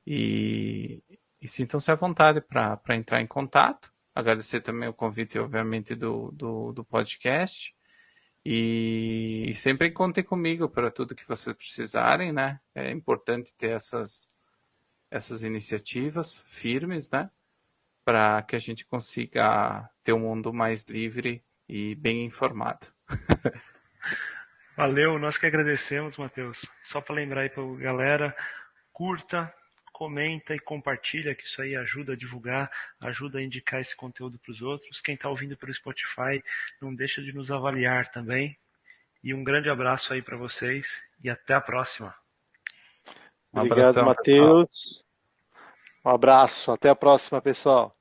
E sintam-se à vontade para entrar em contato. Agradecer também o convite, obviamente, do podcast. E sempre contem comigo para tudo que vocês precisarem, né? É importante ter essas iniciativas firmes, né? Para que a gente consiga ter um mundo mais livre e bem informado. Valeu, nós que agradecemos, Matheus. Só para lembrar aí para a galera, curta, comenta e compartilha, que isso aí ajuda a divulgar, ajuda a indicar esse conteúdo para os outros. Quem está ouvindo pelo Spotify, não deixa de nos avaliar também. E um grande abraço aí para vocês e até a próxima. Um Obrigado, abração, pessoal. Matheus. Um abraço. Até a próxima, pessoal.